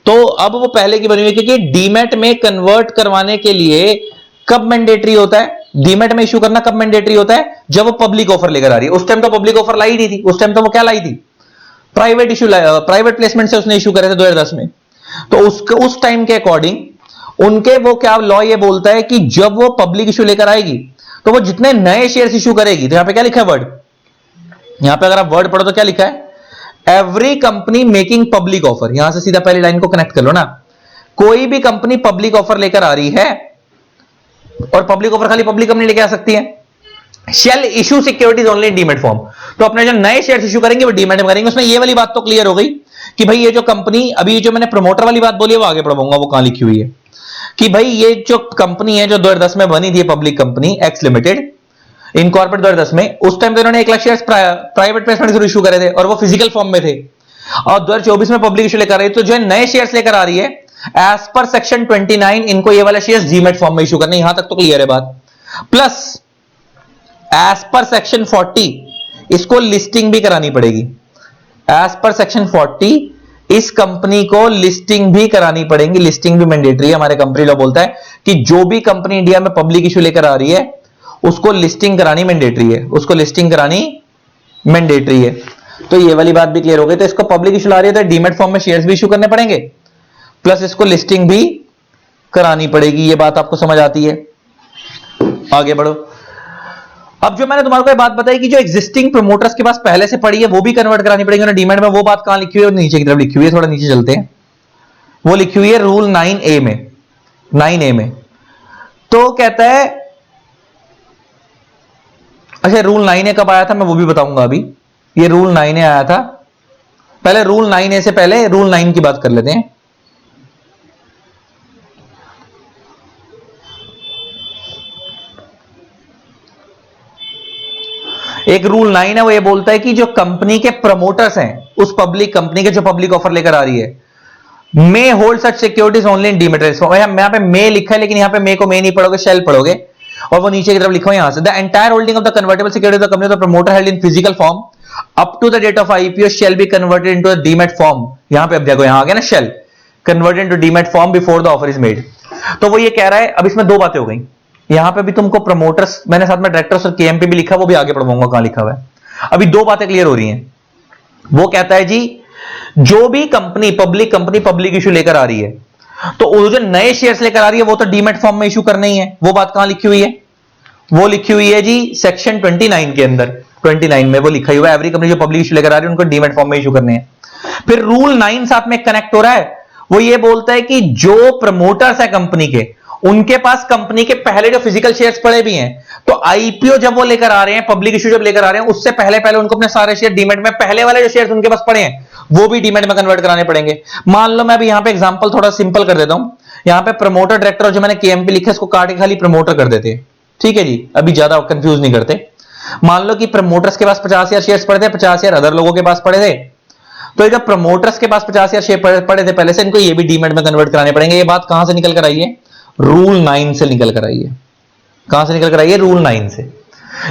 Speaker 1: तो अब वो पहले की बनी हुई है, क्योंकि डीमैट में कन्वर्ट करवाने के लिए कब मैंडेटरी होता है? डीमैट में इशू करना कब मैंडेटरी होता है? जब वो पब्लिक ऑफर लेकर आ रही है। उस टाइम तो पब्लिक ऑफर लाई नहीं थी, उस टाइम तो वो क्या लाई थी? प्राइवेट इशू, प्राइवेट प्लेसमेंट से उसने इशू करे थे 2010 में। तो उस टाइम के अकॉर्डिंग उनके वो क्या लॉ ये बोलता है कि जब वो पब्लिक इशू लेकर आएगी, तो वो जितने नए शेयर्स इशू करेगी, तो यहां पे क्या लिखा है वर्ड, यहां पे अगर आप वर्ड पढ़ो तो क्या लिखा है? Every company making public offer. यहां से सीधा पहली लाइन को कनेक्ट कर लो ना। कोई भी कंपनी पब्लिक ऑफर लेकर आ रही है, और पब्लिक ऑफर खाली पब्लिक कंपनी लेकर आ सकती है, shall issue securities only in demat form. तो अपने जो नए शेयर्स इशू करेंगे वो डीमैट में करेंगे। उसमें ये वाली बात तो क्लियर हो गई कि भाई ये जो कंपनी, अभी जो मैंने प्रमोटर वाली बात बोली है वो आगे पढ़ाऊंगा, वो कहां लिखी हुई है, कि भाई ये जो कंपनी है जो 2010 में बनी थी, public company x limited incorporate 2010 में, उस टाइम तो इन्होंने 1 लाख शेयर्स प्राइवेट प्लेसमेंट से इशू करे थे, और वो फिजिकल फॉर्म में थे, और 2024 में पब्लिक इशू लेकर आ रही है। तो जो नए शेयर्स लेकर आ रही है, एज पर सेक्शन 29 इनको ये वाले शेयर्स डीमैट फॉर्म में इशू करने। यहां तक तो क्लियर है बात। प्लस एज पर सेक्शन 40 इसको लिस्टिंग भी करानी पड़ेगी। एज पर सेक्शन 40 इस कंपनी को लिस्टिंग भी करानी पड़ेगी। लिस्टिंग भी मैंडेटरी है। हमारे कंपनी लॉ बोलता है कि जो भी कंपनी इंडिया में पब्लिक इशू लेकर आ रही है उसको लिस्टिंग करानी मैंडेटरी है, उसको लिस्टिंग करानी मैंडेटरी है। तो ये वाली बात भी क्लियर हो गई। तो इसको पब्लिक इशू ला रही है तो डीमैट फॉर्म में शेयर्स भी इशू करने पड़ेंगे, प्लस इसको लिस्टिंग भी करानी पड़ेगी। ये बात आपको समझ आती है? आगे बढ़ो। अब जो मैंने तुम्हारे को बात बताई कि जो एग्जिस्टिंग प्रमोटर्स के पास पहले से पड़ी है वो भी कन्वर्ट करानी पड़ेगी ना डीमैट में, वो बात कहां लिखी हुई है? नीचे की तरफ लिखी हुई है, थोड़ा नीचे चलते हैं। वो लिखी हुई है रूल 9A में। 9A में तो कहता है, अच्छा रूल 9A कब आया था मैं वो भी बताऊंगा अभी। ये रूल 9A आया था, पहले रूल 9A से पहले रूल 9 की बात कर लेते हैं। एक रूल 9 है, वो ये बोलता है कि जो कंपनी के प्रमोटर्स हैं उस पब्लिक कंपनी के, जो पब्लिक ऑफर लेकर आ रही है, may hold such securities only in demated form. यहां पे मे लिखा है, लेकिन यहां पे मे को मे नहीं पढ़ोगे, शेल पढ़ोगे, और वो नीचे की तरफ लिखो यहां से, the entire holding of the convertible security of the company of the promoter held in physical form up to the date of IPO shall be converted into the demat form. यहां पे अब देखो, यहां आ गया ना shall, converted into demat form before the offer is made. तो वो ये कह रहा है, अब इसमें दो बातें हो गई, यहां पे भी तुमको प्रमोटर्स, मैंने साथ में डायरेक्टर्स और केएमपी भी लिखा, वो भी आगे पढ़वाऊंगा कहां लिखा हुआ है। अभी दो बातें क्लियर हो रही हैं। वो कहता है जी, जो भी कंपनी पब्लिक इशू लेकर आ रही है, तो वो जो नए शेयर्स लेकर आ रही है वो तो डीमेट फॉर्म में इशू करना ही है। वो बात कहां लिखी हुई है? वो लिखी हुई है जी सेक्शन 29 के अंदर, 29 में वो लिखा हुआ है, एवरी कंपनी जो पब्लिक इशू लेकर आ रही है उनको डीमेट फॉर्म में इशू करने हैं। फिर रूल 9 साथ में कनेक्ट हो रहा है, वो ये बोलता है कि जो प्रमोटर्स है कंपनी के, उनके पास कंपनी के पहले जो फिजिकल शेयर्स पड़े भी हैं, तो आईपीओ जब वो लेकर आ रहे हैं, पब्लिक इशू जब लेकर आ रहे हैं, उससे पहले उनको अपने सारे शेयर डीमेट में, पहले वाले जो शेयर्स उनके पास पड़े हैं वो भी डीमेट में कन्वर्ट कराने पड़ेंगे। मान लो मैं अभी यहां पे एग्जांपल थोड़ा सिंपल कर देता हूं, यहां पे प्रमोटर डायरेक्टर और जो मैंने केएमपी लिखा है इसको काट के खाली प्रमोटर कर देते हैं, ठीक है जी, अभी ज्यादा कंफ्यूज नहीं करते। मान लो कि प्रमोटर्स के पास 50,000 शेयर्स पड़े थे, 50,000 अदर लोगों के पास पड़े थे, तो जब प्रमोटर्स के पास 50,000 शेयर पड़े थे पहले से, इनको ये भी डीमेट में कन्वर्ट कराने पड़ेंगे। ये बात कहां से निकल कर आई है? रूल 9 से निकल कर आई है। कहां से निकल कर आई है? रूल 9 से।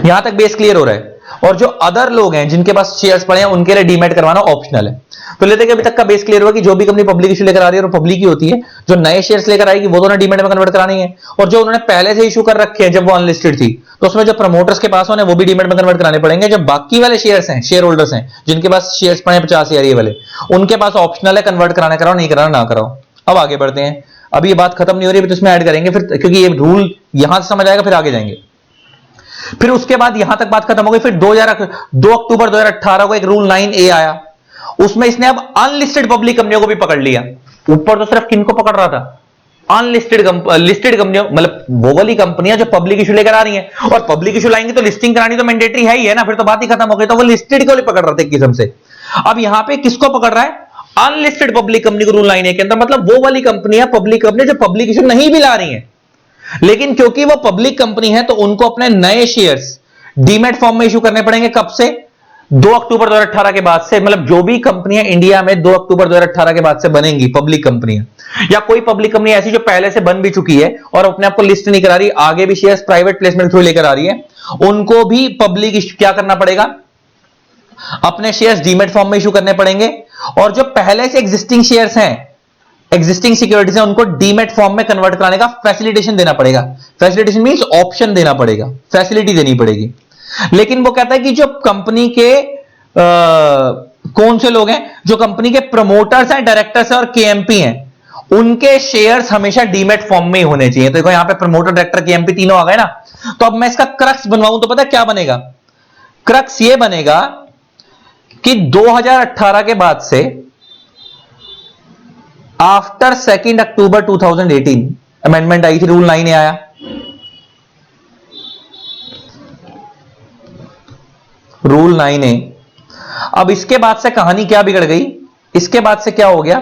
Speaker 1: यहां तक बेस क्लियर हो रहा है। और जो अदर लोग हैं जिनके पास शेयर्स पड़े हैं उनके लिए डीमेट करवाना ऑप्शनल है। तो लेते कि अभी तक का बेस क्लियर हुआ कि जो भी कंपनी पब्लिक इशू लेकर आ रही है और पब्लिक ही होती है, जो नए शेयर्स लेकर आएगी वो तो ना डीमेट में कन्वर्ट करानी है, और जो उन्होंने पहले से इशू कर रखे हैं जब वो अनलिस्टेड थी, तो उसमें जो प्रमोटर्स के पास होने वो भी डीमेट में कन्वर्ट कराने पड़ेंगे। जो बाकी वाले शेयर्स हैं, शेयर होल्डर्स हैं जिनके पास शेयर्स पड़े 50,000 ये वाले, उनके पास ऑप्शनल है कन्वर्ट कराने, कराओ नहीं कराना ना कराओ। अब आगे बढ़ते हैं, अभी ये बात खत्म नहीं हो रही, तो इसमें ऐड करेंगे फिर, क्योंकि ये रूल यहां से समझ आएगा फिर आगे जाएंगे। फिर उसके बाद यहां तक बात खत्म हो गई। फिर 2 अक्टूबर 2018 को एक रूल 9A आया, उसमें इसने अब अनलिस्टेड पब्लिक कंपनियों को भी पकड़ लिया। ऊपर तो सिर्फ किनको पकड़ रहा था? अनलिस्टेड लिस्टेड कंपनियों, मतलब वो वाली कंपनियां जो पब्लिक इशू लेकर आ रही हैं, और पब्लिक इशू लाएंगे तो लिस्टिंग करानी तो मैंडेटरी है ही है ना, फिर तो बात ही खत्म हो गई। तो वो लिस्टेड को पकड़ रहे थे एक किस्म से। अब यहां पे किसको पकड़ रहा है? अनलिस्टेड पब्लिक कंपनी को रूल 9A के अंदर, मतलब वो वाली कंपनियां पब्लिक कंपनी जो पब्लिक इशू नहीं भी ला रही हैं, लेकिन क्योंकि वो पब्लिक कंपनी है तो उनको अपने नए शेयर्स डीमेट फॉर्म में इशू करने पड़ेंगे। कब से? 2 अक्टूबर 2018 के बाद से। मतलब जो भी कंपनियां इंडिया में 2 अक्टूबर 2018 के बाद से बनेंगी पब्लिक कंपनियां, या कोई पब्लिक कंपनी ऐसी जो पहले से बन भी चुकी है और अपने आप को लिस्ट नहीं करा रही, आगे भी शेयर्स प्राइवेट प्लेसमेंट थ्रू लेकर आ रही है, उनको भी पब्लिक इशू क्या करना पड़ेगा? अपने शेयर्स डीमेट फॉर्म में इशू करने पड़ेंगे। और जो पहले से एग्जिस्टिंग शेयर्स हैं, एग्जिस्टिंग सिक्योरिटीज है, उनको डीमेट फॉर्म में कन्वर्ट कराने का फैसिलिटेशन देना पड़ेगा। फैसिलिटेशन मींस ऑप्शन देना पड़ेगा, फैसिलिटी देनी पड़ेगी। लेकिन वो कहता है कि जो कंपनी के कौन से लोग हैं, जो कंपनी के प्रमोटर्स हैं, डायरेक्टर्स हैं और केएमपी हैं, उनके शेयर्स हमेशा डीमेट फॉर्म में ही होने चाहिए। तो देखो यहां पे प्रमोटर, डायरेक्टर, केएमपी तीनों आ गए ना। तो अब मैं इसका क्रक्स बनवाऊं तो पता क्या बनेगा? क्रक्स ये बनेगा कि 2018 के बाद से आफ्टर 2 अक्टूबर 2018 अमेंडमेंट आई थी, रूल 9A आया। Rule 9A। अब इसके बाद से कहानी क्या बिगड़ गई? इसके बाद से क्या हो गया?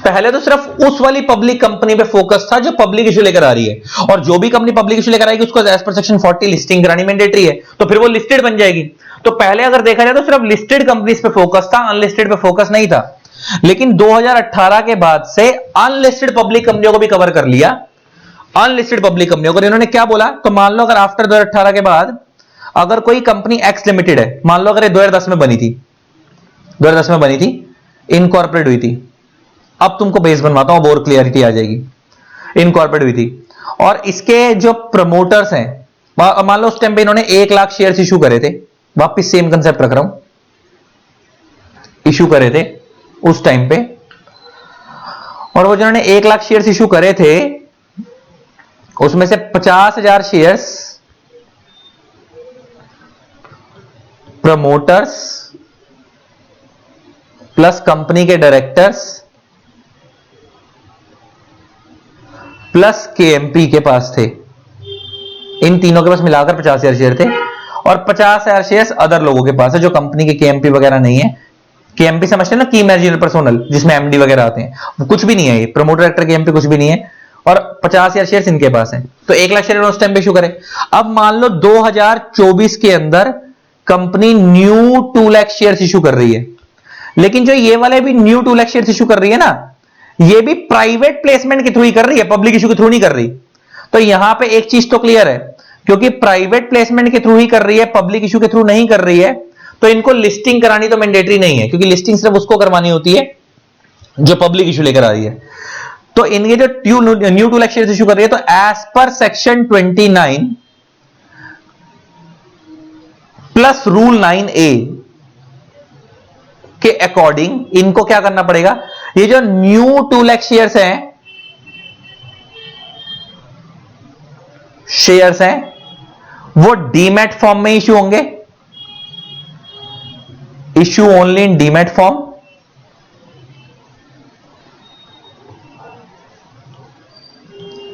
Speaker 1: पहले तो सिर्फ उस वाली पब्लिक कंपनी पे फोकस था जो पब्लिक इशू लेकर आ रही है, और जो भी कंपनी पब्लिक इशू लेकर आएगी उसको एज पर सेक्शन 40 लिस्टिंग करानी मैंडेटरी है, तो फिर वो लिस्टेड बन जाएगी। तो पहले अगर देखा जाए तो सिर्फ लिस्टेड कंपनीज पे फोकस था, अनलिस्टेड पे फोकस नहीं था। लेकिन 2018 के बाद से अनलिस्टेड पब्लिक कंपनियों को भी कवर कर लिया। अनलिस्टेड पब्लिक कंपनियों को इन्होंने क्या बोला? तो मान लो अगर आफ्टर 2018 के बाद अगर कोई कंपनी एक्स लिमिटेड है, मान लो अगर ये 2010 में बनी थी, 2010 में बनी थी, इनकॉर्पोरेट हुई थी। अब तुमको बेस बनवाता हूं, और क्लियरिटी आ जाएगी। इनकॉर्पोरेट हुई थी और इसके जो प्रमोटर्स हैं, मान लो उस टाइम पे इन्होंने 1 लाख शेयर इशू करे थे, वापिस सेम कंसेप्ट रख रहा हूं, इशू करे थे उस टाइम पे, और वो जिन्होंने 1 लाख शेयर्स इशू करे थे उसमें से 50,000 शेयर्स प्रमोटर्स प्लस कंपनी के डायरेक्टर्स प्लस केएमपी के पास थे। इन तीनों के पास मिलाकर 50,000 शेयर थे और 50,000 शेयर अदर लोगों के पास है जो कंपनी के केएमपी वगैरह नहीं है। केएमपी समझते हैं ना, की मैरिजिनल पर्सोनल, जिसमें एमडी वगैरह आते हैं, वो कुछ भी नहीं है, ये प्रमोटर डायरेक्टर केएमपी कुछ भी नहीं है और 50,000 शेयर इनके पास है। तो 1 लाख शेयर उस टाइम पे इशू करे। अब मान लो 2024 के अंदर company new 2 lakh share issue कर रही है, लेकिन जो ये वाले भी न्यू 2 लाख शेयर इशू कर रही है ना, ये भी प्राइवेट प्लेसमेंट के थ्रू ही कर रही है, पब्लिक इशू के थ्रू नहीं कर रही। तो यहां पे एक चीज तो क्लियर है, क्योंकि प्राइवेट प्लेसमेंट के थ्रू ही कर रही है, पब्लिक इशू के थ्रू नहीं कर रही है, तो इनको लिस्टिंग करानी तो मैंडेटरी नहीं है, क्योंकि लिस्टिंग सिर्फ उसको करवानी होती है जो पब्लिक इशू लेकर आ रही है। तो इनके जो न्यू 2 लाख शेयर इशू कर रही है, तो as per section 29 plus rule 9A के अकॉर्डिंग इनको क्या करना पड़ेगा, ये जो न्यू 2 लाख शेयर्स हैं वो डीमैट फॉर्म में इशू होंगे, issue only in demat form,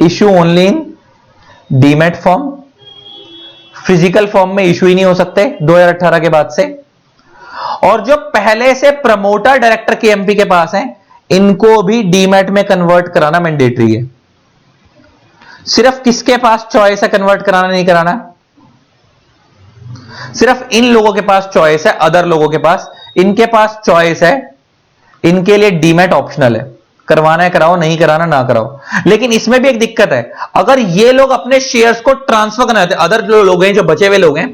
Speaker 1: issue only in demat form, physical form में इशू ही नहीं हो सकते 2018 के बाद से। और जो पहले से प्रमोटर डायरेक्टर केएमपी के पास हैं, इनको भी डीमैट में कन्वर्ट कराना मैंडेटरी है। सिर्फ किसके पास चॉइस है कन्वर्ट कराना नहीं कराना, सिर्फ इन लोगों के पास चॉइस है, अदर लोगों के पास, इनके पास चॉइस है, इनके लिए डीमैट ऑप्शनल है, करवाना है कराओ, नहीं कराना ना कराओ। लेकिन इसमें भी एक दिक्कत है, अगर ये लोग अपने शेयर्स को ट्रांसफर करना चाहते, अदर जो लोग हैं, जो बचे हुए लोग हैं,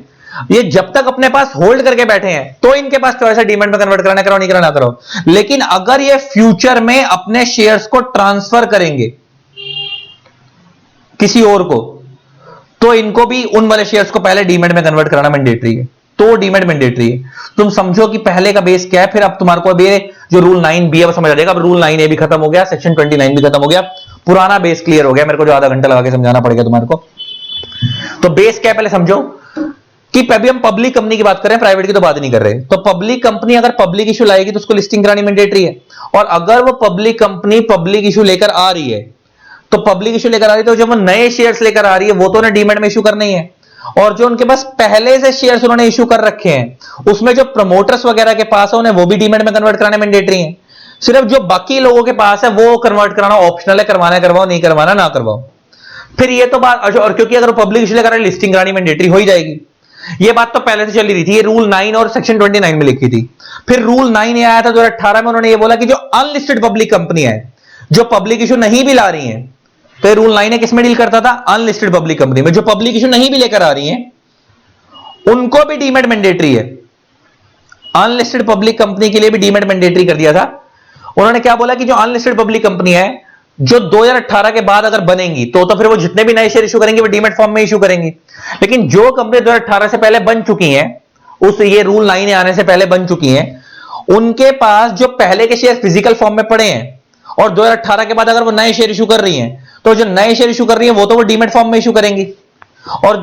Speaker 1: ये जब तक अपने पास होल्ड करके बैठे हैं तो इनके पास चॉइस है डीमैट में कन्वर्ट कराना कराओ, नहीं कराना कराओ। लेकिन अगर ये फ्यूचर में अपने शेयर्स को ट्रांसफर करेंगे किसी और को, तो इनको भी उन वाले शेयर्स को पहले डीमैट में कन्वर्ट कराना मैंडेटरी है। तो डीमैट मैंडेटरी है। तुम समझो कि पहले का बेस क्या है, फिर अब तुम्हारे को अब ये जो रूल 9B है वो समझ आ जाएगा। अब रूल 9A भी खत्म हो गया, सेक्शन 29 भी खत्म हो गया, पुराना बेस क्लियर हो गया। मेरे को जो आधा घंटा लगा के समझाना पड़ेगा तुम्हारे को। तो बेस क्या है पहले समझो कि अभी हम पब्लिक कंपनी की बात कर रहे हैं, प्राइवेट की तो बात नहीं कर रहे। तो पब्लिक कंपनी अगर पब्लिक इशू लाएगी तो उसको लिस्टिंग करानी मैंडेटरी है। और अगर वो पब्लिक कंपनी पब्लिक इशू लेकर आ रही है, तो पब्लिक इशू लेकर आ रही है, तो जब वो नए शेयर्स लेकर आ रही है वो तो उन्हें डीमैट में इशू करना ही है। और जो उनके पास पहले से शेयर्स उन्होंने इशू कर रखे हैं, उसमें जो प्रमोटर्स वगैरह के पास है उन्हें वो भी डीमैट में कन्वर्ट कराने मैंडेटरी है। सिर्फ जो बाकी लोगों के पास है वो कन्वर्ट कराना ऑप्शनल है, करवाना है करवाओ, नहीं करवाना ना करवाओ। फिर ये तो बात, और क्योंकि अगर पब्लिक इशू लेकर लिस्टिंग करानी मैंडेटरी हो ही जाएगी। ये बात तो पहले से चली रही थी, ये रूल 9 और सेक्शन 29 में लिखी थी। फिर रूल 9 आया था 2018 में, उन्होंने ये बोला कि जो अनलिस्टेड पब्लिक कंपनी है, जो पब्लिक इशू नहीं भी ला रही है, तो ये रूल 9 है किसमें डील करता था, अनलिस्टेड पब्लिक कंपनी में। जो पब्लिक इशू नहीं भी लेकर आ रही है उनको भी डीमैट मैंडेटरी है। अनलिस्टेड पब्लिक कंपनी के लिए भी डीमैट मैंडेटरी कर दिया था। उन्होंने क्या बोला कि जो अनलिस्टेड पब्लिक कंपनी है जो 2018 के बाद अगर बनेंगी तो फिर वो जितने भी नए शेयर इशू करेंगे वो डीमैट फॉर्म में इशू करेंगी। लेकिन जो कंपनी 2018 से पहले बन चुकी हैं, उस ये रूल 9 आने से पहले बन चुकी हैं, उनके पास जो पहले के शेयर फिजिकल फॉर्म में पड़े हैं और 2018 के बाद अगर वो नए शेयर इशू कर रही हैं, तो जो नए शेयर इशू कर रही है वो तो वो डीमैट फॉर्म में इशू करेंगी, और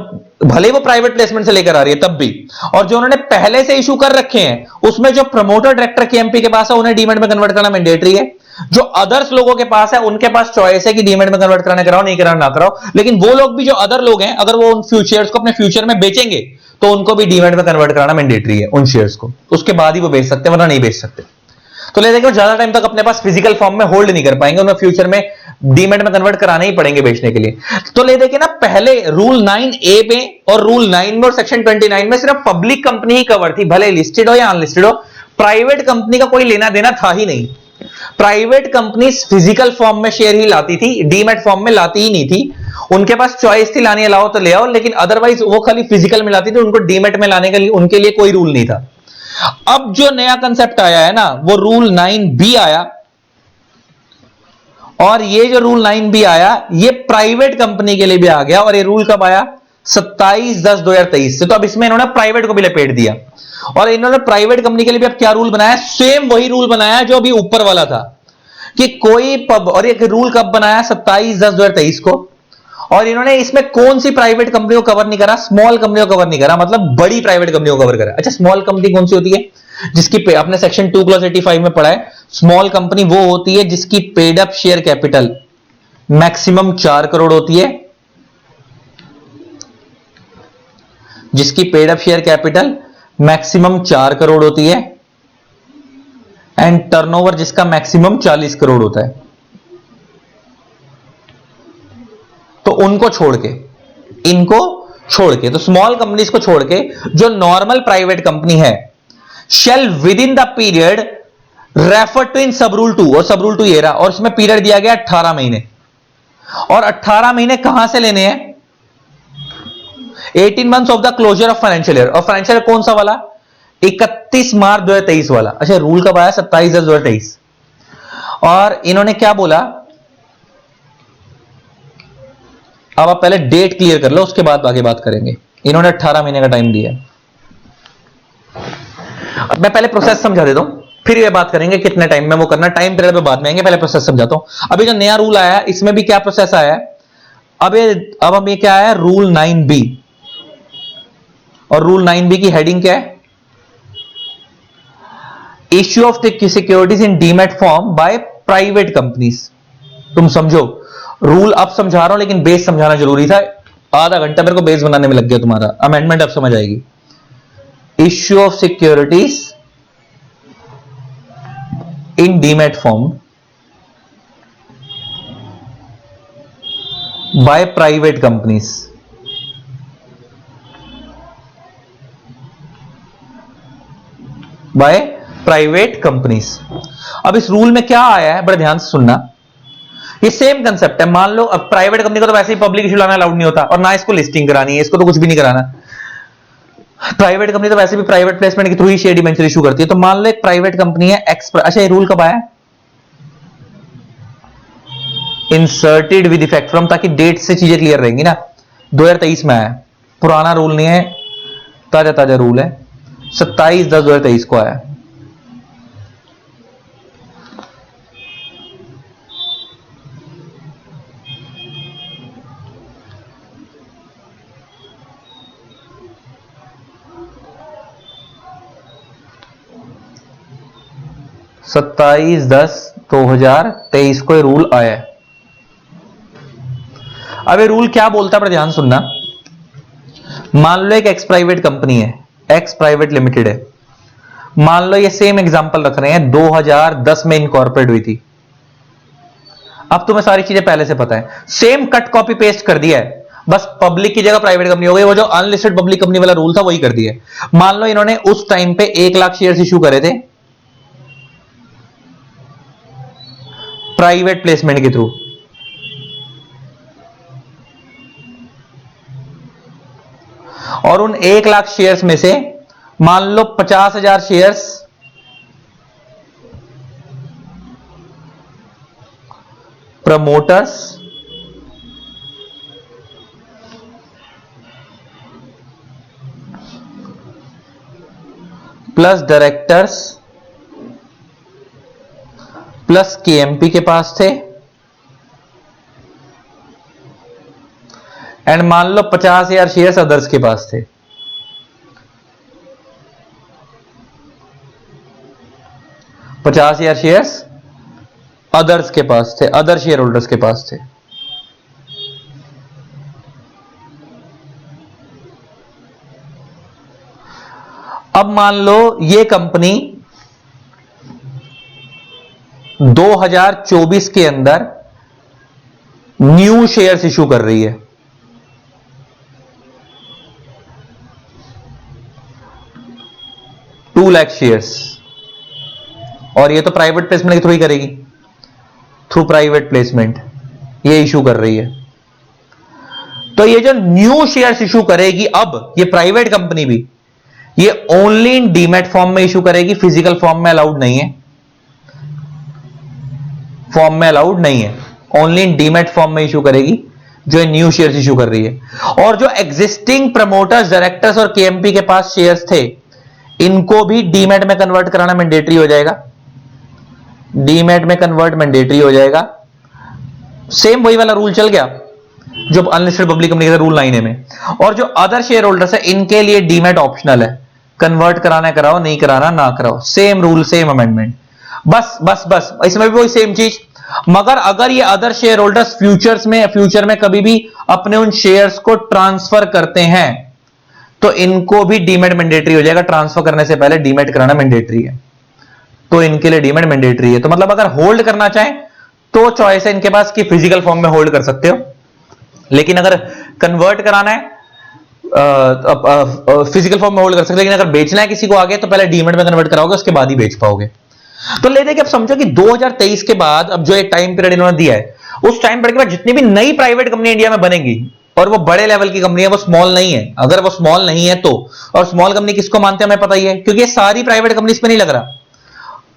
Speaker 1: भले वो प्राइवेट प्लेसमेंट से लेकर आ रही है तब भी। और जो उन्होंने पहले से इशू कर रखे हैं उसमें जो प्रमोटर डायरेक्टर केएमपी के पास है उन्हें डीमैट में कन्वर्ट करना मैंडेटरी है। जो अदर्स लोगों के पास है उनके पास चॉइस है कि डीमैट में कन्वर्ट कराना कराओ, नहीं कराना ना कराओ। लेकिन वो लोग भी जो अदर लोग हैं, अगर वो उन फ्यूचर्स को अपने फ्यूचर में बेचेंगे तो उनको भी डीमैट में कन्वर्ट कराना मैंडेटरी है उन शेयर्स को। उसके बाद ही वो बेच सकते हैं, वरना नहीं बेच सकते। तो ले देखो ज्यादा टाइम तक अपने पास फिजिकल फॉर्म में होल्ड नहीं कर पाएंगे, उन्हें फ्यूचर में डीमैट में कन्वर्ट कराने ही पड़ेंगे बेचने के लिए। तो ले देखिए ना, पहले रूल 9A में और रूल 9 में और सेक्शन 29 में सिर्फ पब्लिक कंपनी ही कवर थी, भले लिस्टेड हो या अनलिस्टेड हो। प्राइवेट कंपनी का कोई लेना देना था ही नहीं। प्राइवेट कंपनी फिजिकल फॉर्म में शेयर ही लाती थी, डीमैट फॉर्म में लाती ही नहीं थी। उनके पास चॉइस थी लानी है लाओ तो ले आओ, लेकिन अदरवाइज वो खाली फिजिकल में लाती थी, उनको डीमैट में लाने के लिए उनके लिए कोई रूल नहीं था। अब जो नया कंसेप्ट आया है ना, वो रूल 9B आया। और ये जो रूल 9B आया ये प्राइवेट कंपनी के लिए भी आ गया। और ये रूल कब आया, 27/10/2023 से। तो अब इसमें इन्होंने प्राइवेट को भी लपेट दिया। और इन्होंने प्राइवेट कंपनी के लिए भी अब क्या रूल बनाया, सेम वही रूल बनाया जो अभी ऊपर वाला था कि कोई और एक रूल कब बनाया, 27/10/2023 को। और इन्होंने इसमें कौन सी प्राइवेट कंपनी को कवर नहीं करा, स्मॉल कंपनी को कवर नहीं करा, मतलब बड़ी प्राइवेट कंपनी को कवर करा। अच्छा, स्मॉल कंपनी कौन सी होती है, जिसकी अपने सेक्शन 2 क्लॉज 85 में पढ़ा है। स्मॉल कंपनी वो होती है जिसकी paid up share capital maximum 4 crore होती है, जिसकी paid up share capital maximum 4 crore होती है एंड टर्नओवर जिसका मैक्सिमम 40 करोड़ होता है। तो उनको छोड़ के, इनको छोड़ के, तो स्मॉल कंपनीज को छोड़ के जो नॉर्मल प्राइवेट कंपनी है, shall within the period refer to in sub rule 2, और सब रूल 2 ये रहा, और इसमें पीरियड दिया गया 18 महीने, और 18 महीने कहां से लेने हैं? 18 months of the closure of financial year. और फाइनेंशियल ईयर कौन सा वाला? 31 मार्च 2023 वाला। अच्छा, रूल कब आया? 27/10/2023। और इन्होंने क्या बोला, अब आप पहले डेट क्लियर कर लो, उसके बाद आगे बात करेंगे। इन्होंने 18 महीने का टाइम दिया। मैं पहले प्रोसेस समझा देता हूं, फिर ये बात करेंगे कितने टाइम में वो करना। टाइम पीरियड पे बाद में आएंगे, पहले प्रोसेस समझाता हूं। अभी जो नया रूल आया है इसमें भी क्या प्रोसेस आया है? अब ये क्या आया? Rule 9B। और रूल 9B की हेडिंग क्या है? Issue of securities in demat form by private companies. तुम समझो, रूल अब समझा रहा हूं लेकिन बेस समझाना जरूरी था। आधा घंटा मेरे को बेस बनाने में लग गया तुम्हारा। अमेंडमेंट अब समझ आएगी। Issue of securities in demat form by private companies. By private companies. अब इस रूल में क्या आया है, बड़े ध्यान से सुनना। ये सेम कंसेप्ट है। मान लो अब प्राइवेट कंपनी को तो वैसे ही पब्लिक इशू लाना अलाउड नहीं होता, और ना इसको लिस्टिंग करानी है, इसको तो कुछ भी नहीं कराना। प्राइवेट कंपनी तो वैसे भी प्राइवेट प्लेसमेंट के थ्रू ही शेयर डिबेंचर इशू करती है। तो मान लो एक प्राइवेट कंपनी है अच्छा, ये रूल कब आया? इंसर्टेड विद इफेक्ट फ्रॉम, ताकि डेट से चीजें क्लियर रहेंगी ना। 2023 में आया, पुराना रूल नहीं है, ताजा ताजा रूल है। 27/10/2023 को आया। सत्ताईस 10/2023 को ये रूल आया है। अब ये रूल क्या बोलता है, पर ध्यान सुनना। मान लो एक एक्स प्राइवेट कंपनी है, एक्स प्राइवेट लिमिटेड है। मान लो ये सेम एग्जांपल रख रहे हैं, 2010 में इनकॉर्पोरेट हुई थी। अब तुम्हें सारी चीजें पहले से पता है, सेम कट कॉपी पेस्ट कर दिया है, बस पब्लिक की जगह प्राइवेट कंपनी हो गई। वो जो अनलिस्टेड पब्लिक कंपनी वाला रूल था वही कर दिया है। मान लो इन्होंने उस टाइम पे 1 लाख शेयर्स इशू करे थे प्राइवेट प्लेसमेंट के थ्रू। और उन 1 लाख शेयर्स में से मान लो 50,000 shares promoters plus directors plus KMP के पास थे, एंड मान लो 50,000 शेयर्स अदर्स के पास थे। पचास हजार शेयर्स अदर्स के पास थे, अदर शेयर होल्डर्स के पास थे। अब मान लो ये कंपनी 2024 के अंदर न्यू शेयर्स इशू कर रही है। टू लाख शेयर्स, और ये तो प्राइवेट प्लेसमेंट के थ्रू ही करेगी, थ्रू प्राइवेट प्लेसमेंट ये इशू कर रही है। तो ये जो न्यू शेयर्स इशू करेगी अब ये प्राइवेट कंपनी भी, ये ओनली इन डीमैट फॉर्म में इशू करेगी, फिजिकल फॉर्म में अलाउड नहीं है। फॉर्म में अलाउड नहीं है, ओनली इन डीमैट फॉर्म में इशू करेगी जो न्यू शेयर्स इशू कर रही है। और जो एग्जिस्टिंग प्रमोटर्स, डायरेक्टर्स और केएमपी के पास शेयर्स थे, इनको भी डीमैट में कन्वर्ट कराना मैंडेटरी हो जाएगा। डीमैट में कन्वर्ट मैंडेटरी हो जाएगा। सेम वही वाला रूल चल गया जो अनलिस्टेड पब्लिक कंपनी के रूल 9A में। और जो अदर शेयर होल्डर्स है इनके लिए डीमैट ऑप्शनल है, कन्वर्ट कराना कराओ, नहीं कराना ना कराओ, सेम रूल सेम अमेंडमेंट। बस बस बस इसमें भी वही सेम चीज। मगर अगर ये अदर शेयर होल्डर्स फ्यूचर में कभी भी अपने उन शेयर्स को ट्रांसफर करते हैं तो इनको भी डीमेट मैंडेटरी हो जाएगा, ट्रांसफर करने से पहले डीमेट कराना मैंडेटरी है, तो इनके लिए डीमेट मैंडेटरी है। तो मतलब अगर होल्ड करना चाहें तो चॉइस है इनके पास कि फिजिकल फॉर्म में होल्ड कर सकते हो, लेकिन अगर कन्वर्ट कराना है फिजिकल फॉर्म में होल्ड कर सकते हो, लेकिन अगर बेचना है किसी को आगे तो पहले डीमेट में कन्वर्ट कराओगे, उसके बाद ही बेच पाओगे। तो ले दे कि अब समझो कि 2023 के बाद अब जो एक टाइम पीरियड इन्होंने दिया है, उस टाइम पीरियड के बाद जितनी भी नई प्राइवेट कंपनी इंडिया में बनेगी, और वो बड़े लेवल की कंपनी है, वो स्मॉल नहीं है, अगर वो स्मॉल नहीं है तो, और स्मॉल कंपनी किसको मानते हैं हमें पता ही है, क्योंकि ये सारी प्राइवेट कंपनीज पे नहीं लग रहा,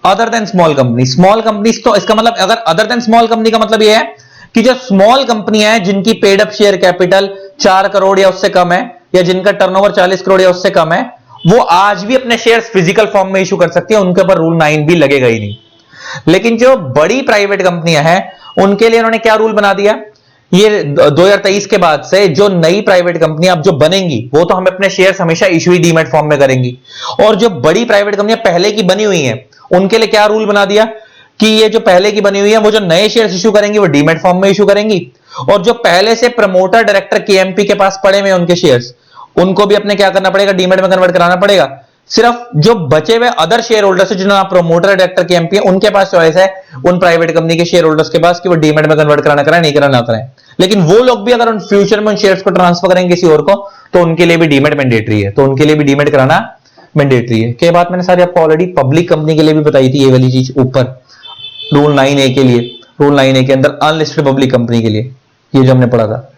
Speaker 1: other than small company. Small companies तो इसका मतलब, अगर अदर देन स्मॉल कंपनी का मतलब यह है कि जो स्मॉल कंपनी है जिनकी paid up share capital 4 crore या उससे कम है, या जिनका टर्नओवर 40 करोड़ या उससे कम है, वो आज भी अपने शेयर्स फिजिकल फॉर्म में इशू कर सकती है, उनके ऊपर रूल 9 भी लगेगा ही नहीं। लेकिन जो बड़ी प्राइवेट कंपनियां हैं उनके लिए उन्होंने क्या रूल बना दिया, ये 2023 के बाद से जो नई प्राइवेट कंपनियां अब जो बनेंगी वो तो हम अपने शेयर्स हमेशा इशू ही डीमेट फॉर्म में करेंगी, और जो बड़ी प्राइवेट कंपनियां पहले की बनी हुई हैं उनके लिए क्या रूल बना दिया कि ये जो पहले की बनी हुई है वो जो नए शेयर्स इशू करेंगी वो डीमेट फॉर्म में इशू करेंगी, और जो पहले से प्रमोटर डायरेक्टर केएमपी के पास पड़े हुए उनके शेयर्स, उनको भी अपने क्या करना पड़ेगा, डीमेट में कन्वर्ट कराना पड़ेगा। सिर्फ जो बचे हुए अदर शेयर होल्डर्स है जिन्होंने प्रमोटर डायरेक्टर केएमपी है, उनके पास चॉइस है उन प्राइवेट कंपनी के शेयर होल्डर्स के पास कि वो डीमेट में कन्वर्ट कराना कराए, नहीं कराना कराएं। लेकिन वो लोग भी अगर उन फ्यूचर में उन शेयर्स को ट्रांसफर करेंगे किसी और को, तो उनके लिए भी डीमेट मैंडेटरी है, तो उनके लिए भी डीमेट कराना मैंडेटरी है। क्या बात मैंने सारी आपको ऑलरेडी पब्लिक कंपनी के लिए भी बताई थी, ये वाली चीज ऊपर रूल 9A के लिए, रूल 9A के अंदर अनलिस्टेड पब्लिक कंपनी के लिए, ये जो हमने पढ़ा था।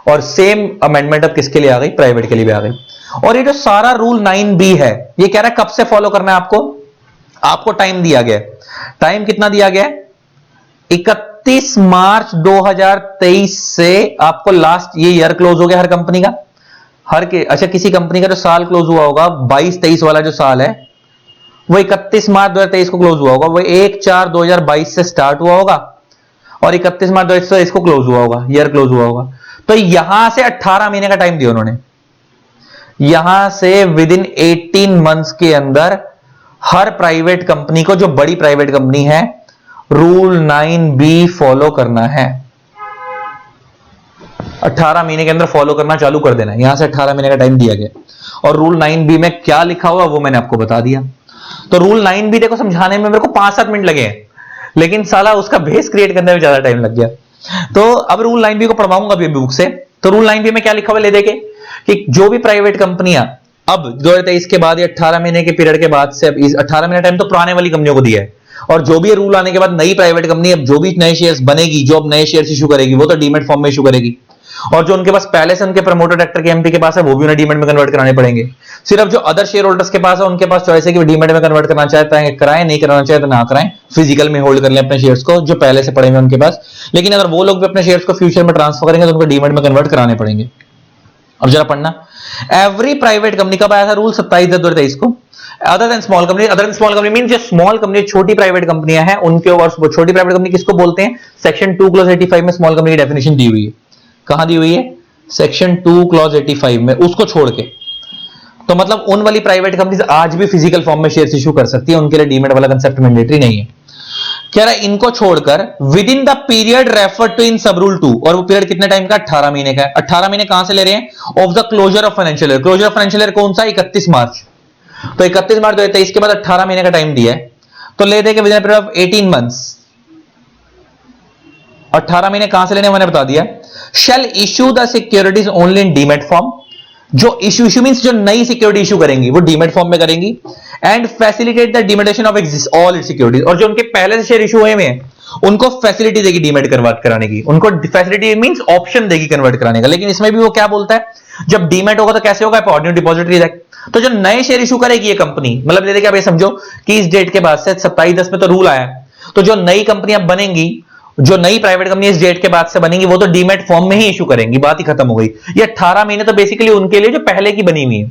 Speaker 1: और सेम अमेंडमेंट अब किसके लिए आ गई, प्राइवेट के लिए भी आ गई। और ये जो सारा रूल 9B है, ये कह रहा है कब से फॉलो करना है आपको, आपको टाइम दिया गया है, टाइम कितना दिया गया है, 31 मार्च 2023 से आपको लास्ट, ये ईयर क्लोज हो गया हर कंपनी का, हर के, अच्छा किसी कंपनी का जो साल क्लोज हुआ होगा 22-23 वाला जो साल है वो 31 मार्च 2023 को क्लोज हुआ होगा, वो 1/4/2022 से स्टार्ट हुआ होगा और 31 मार्च 2023 को क्लोज हुआ होगा, ईयर क्लोज हुआ होगा। तो यहां से 18 महीने का टाइम दिया उन्होंने, यहां से विद इन 18 मंथ्स के अंदर हर प्राइवेट कंपनी को, जो बड़ी प्राइवेट कंपनी है, रूल 9B फॉलो करना है, 18 महीने के अंदर फॉलो करना चालू कर देना है। यहां से 18 महीने का टाइम दिया गया, और रूल 9B में क्या लिखा हुआ वो मैंने आपको बता दिया। तो रूल 9B देखो समझाने में मेरे को 5-7 मिनट लगे हैं, लेकिन साला उसका बेस क्रिएट करने में ज्यादा टाइम लग गया। तो अब रूल 9B को पढ़वाऊंगा अभी बुक से। तो रूल 9B में क्या लिखा हुआ ले देखे कि जो भी प्राइवेट कंपनियां अब 2023 के बाद, 18 महीने के पीरियड के बाद से, अब 18 महीने टाइम तो पुराने वाली कंपनियों को दिया है, और जो भी रूल आने के बाद नई प्राइवेट कंपनी अब जो भी नए शेयर्स बनेगी, जो अब नए शेयर्स इशू करेगी, वो तो डीमेट फॉर्म में इशू करेगी, और जो उनके पास पहले से उनके प्रमोटर डायरेक्टर के एमपी के पास है वो भी उन्हें डीमेट में कन्वर्ट कराने पड़ेंगे। सिर्फ जो अदर शेयर होल्डर्स के पास है उनके पास चॉइस है कि वो डीमेट में कन्वर्ट करना चाहते हैं कराएं, नहीं कराना चाहते ना कराएं, फिजिकल में होल्ड कर लें अपने शेयर्स को जो पहले से पड़े हुए उनके पास। लेकिन अगर वो लोग भी अपने शेयर्स को फ्यूचर में ट्रांसफर करेंगे तो उनको डीमेट में कन्वर्ट कराने पड़ेंगे। अब जरा पढ़ना, एवरी प्राइवेट कंपनी, कब आया था रूल 27/2023 को, other than small company, other than small company mean जो स्मॉल कंपनी, छोटी प्राइवेट कंपनियां हैं उनके ऊपर, छोटी प्राइवेट कंपनी किसको बोलते हैं, सेक्शन 2 क्लॉज 85 में स्मॉल कंपनी की डेफिनेशन दी हुई है। कहां दी हुई है, सेक्शन 2 क्लॉज 85 में, उसको छोड़ के। तो मतलब उन वाली प्राइवेट कंपनीज आज भी फिजिकल फॉर्म में शेयर्स इशू कर सकती है, उनके लिए डीमेट वाला कंसेप्ट मैंडेटरी नहीं है। कह रहा है इनको छोड़कर within the period refer to in sub rule 2, और वो पीरियड कितने टाइम का, 18 महीने का है। 18 महीने कहां से ले रहे हैं, of the closure of financial year. Closure of financial year कौन सा, 31 मार्च। तो 31 मार्च 2023 के बाद 18 महीने का टाइम दिया है, तो ले देंगे with in period of 18 months. 18 महीने कहां से लेने मैंने बता दिया। Shall issue the securities only in demat form, जो इशू मींस जो नई सिक्योरिटी इशू करेंगी वो डीमेट फॉर्म में करेंगी, and facilitate the dematerialisation of all it securities, और जो उनके पहले से शेयर इशू हुए हैं उनको फैसिलिटी देगी डीमेट कन्वर्ट कराने की, उनको फैसिलिटी मींस ऑप्शन देगी कन्वर्ट कराने का। लेकिन इसमें भी वो क्या बोलता है, जब डीमेट होगा तो कैसे होगा, ऑर्डिनरी डिपॉजिटरी एक्ट। तो जो नए शेयर इशू करेगी ये कंपनी, मतलब देखिए आप ये समझो कि इस डेट के बाद से 27/10 में तो रूल आया, तो जो नई कंपनियां बनेंगी, जो नई प्राइवेट कंपनी इस डेट के बाद से बनेंगी वो तो डीमेट फॉर्म में ही इशू करेंगी, बात ही खत्म हो गई। ये 18 महीने तो बेसिकली उनके लिए जो पहले की बनी हुई है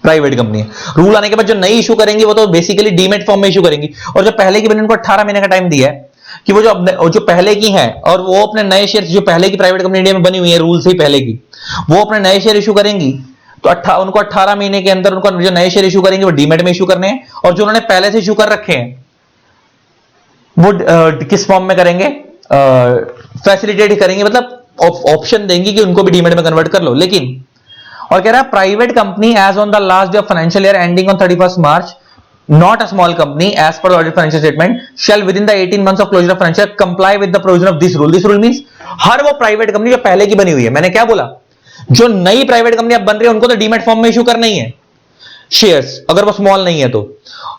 Speaker 1: प्राइवेट कंपनी है। रूल आने के बाद जो नई इशू करेंगी वो तो बेसिकली डीमेट फॉर्म में इशू करेंगी, और जो पहले की बनी उनको 18 महीने का टाइम दिया है कि वो जो पहले की है और वो अपने नए शेयर, जो पहले की प्राइवेट कंपनी इंडिया में बनी हुई है रूल से ही पहले की, वो अपने नए शेयर इशू करेंगी, तो उनको 18 महीने के अंदर उनको जो नए शेयर इशू करेंगे वो डीमेट में इशू करने हैं, और जो उन्होंने पहले से इशू कर रखे हैं वो किस फॉर्म में करेंगे, फैसिलिटेट करेंगे, मतलब ऑप्शन देंगे कि उनको भी डीमेट में कन्वर्ट कर लो। लेकिन और कह रहा है private company as on the last day of financial year ending on 31st March, not a small company as per the audited financial statement shall within the 18 months of closure of financial comply with the provision of this rule. This rule means हर वो private company जो पहले की बनी हुई है, मैंने क्या बोला, जो नई प्राइवेट कंपनी अब बन रही है उनको तो डीमैट फॉर्म में इशू करना ही है शेयर्स, अगर वो स्मॉल नहीं है तो,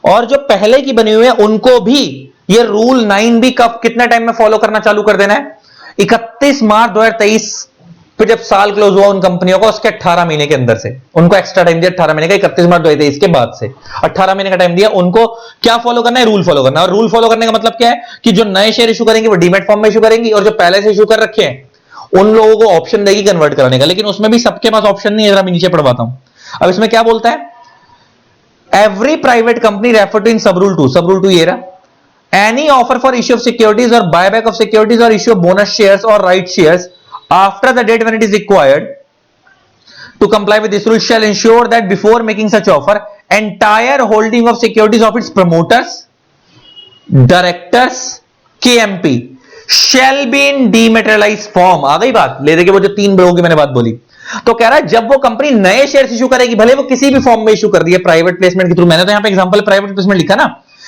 Speaker 1: और जो पहले की बनी हुई है उनको भी ये रूल 9 भी कब कितने टाइम में फॉलो करना चालू कर देना है, 31 मार्च 2023 फिर जब साल क्लोज हुआ उन कंपनियों को उसके 18 महीने के अंदर से उनको एक्स्ट्रा टाइम दिया, 18 महीने का 31 मार्च 2023 के बाद से 18 महीने का टाइम दिया उनको, क्या फॉलो करना है, रूल फॉलो करना है। और रूल फॉलो करने का मतलब क्या है कि जो नए शेयर इशू करेंगे वो डीमैट फॉर्म में इशू करेंगी, और जो पहले से इशू कर रखे हैं उन लोगों को ऑप्शन देगी कन्वर्ट कराने का, लेकिन उसमें भी सबके पास ऑप्शन नहीं है। जरा मैं नीचे पढ़वाता हूं, अब इसमें क्या बोलता है, every private company refer to in sub rule 2, sub rule 2 ये रहा, any offer for issue of securities और बायबैक ऑफ सिक्योरिटीज और इश्यू ऑफ बोनस शेयर्स और right shares after the date when it is required to comply with this rule shall ensure that before making such offer entire holding of securities of its promoters, directors, KMP shall be in dematerialized form। आ गई बात, ले देखिए वो जो 3 लोगों की मैंने बात बोली, तो कह रहा है जब वो कंपनी नए शेयर इशू करेगी, भले वो किसी भी फॉर्म में इशू कर दिए प्राइवेट प्लेसमेंट के थ्रू, मैंने तो यहां पे एग्जांपल प्राइवेट प्लेसमेंट लिखा ना,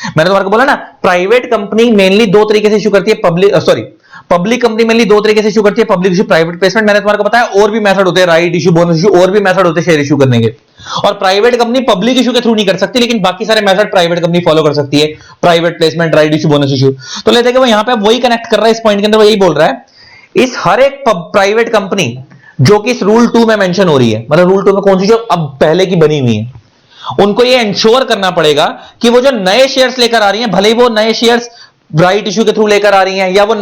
Speaker 1: मैंने तुम्हारे को बोला ना प्राइवेट कंपनी मेनली 2 तरीके से इशू करती है, पब्लिक कंपनी मेनली 2 तरीके से इशू करती है, पब्लिक इशू, प्राइवेट प्लेसमेंट, मैंने तुम्हारे को बताया और भी मेथड होते हैं, राइट इशू, बोनस इशू, और भी मेथड होते हैं शेयर इशू करने के, और प्राइवेट कंपनी पब्लिक इशू के थ्रू नहीं कर सकती, लेकिन बाकी सारे मेथड प्राइवेट कंपनी फॉलो कर सकती है, private placement, right issue, bonus issue. तो लेते हैं वो यहां पे वही कनेक्ट कर रहा है, इस पॉइंट के अंदर वो यही बोल रहा है, इस हर एक प्राइवेट कंपनी जो कि इस रूल 2 में मेंशन हो रही है, मतलब रूल 2 में कौन सी, जो अब पहले की बनी हुई है, उनको ये इंश्योर करना पड़ेगा कि वो जो नए शेयर्स लेकर आ रही हैं, भले ही वो नए शेयर्स राइट इशू के थ्रू लेकर आ रही हैं, या वो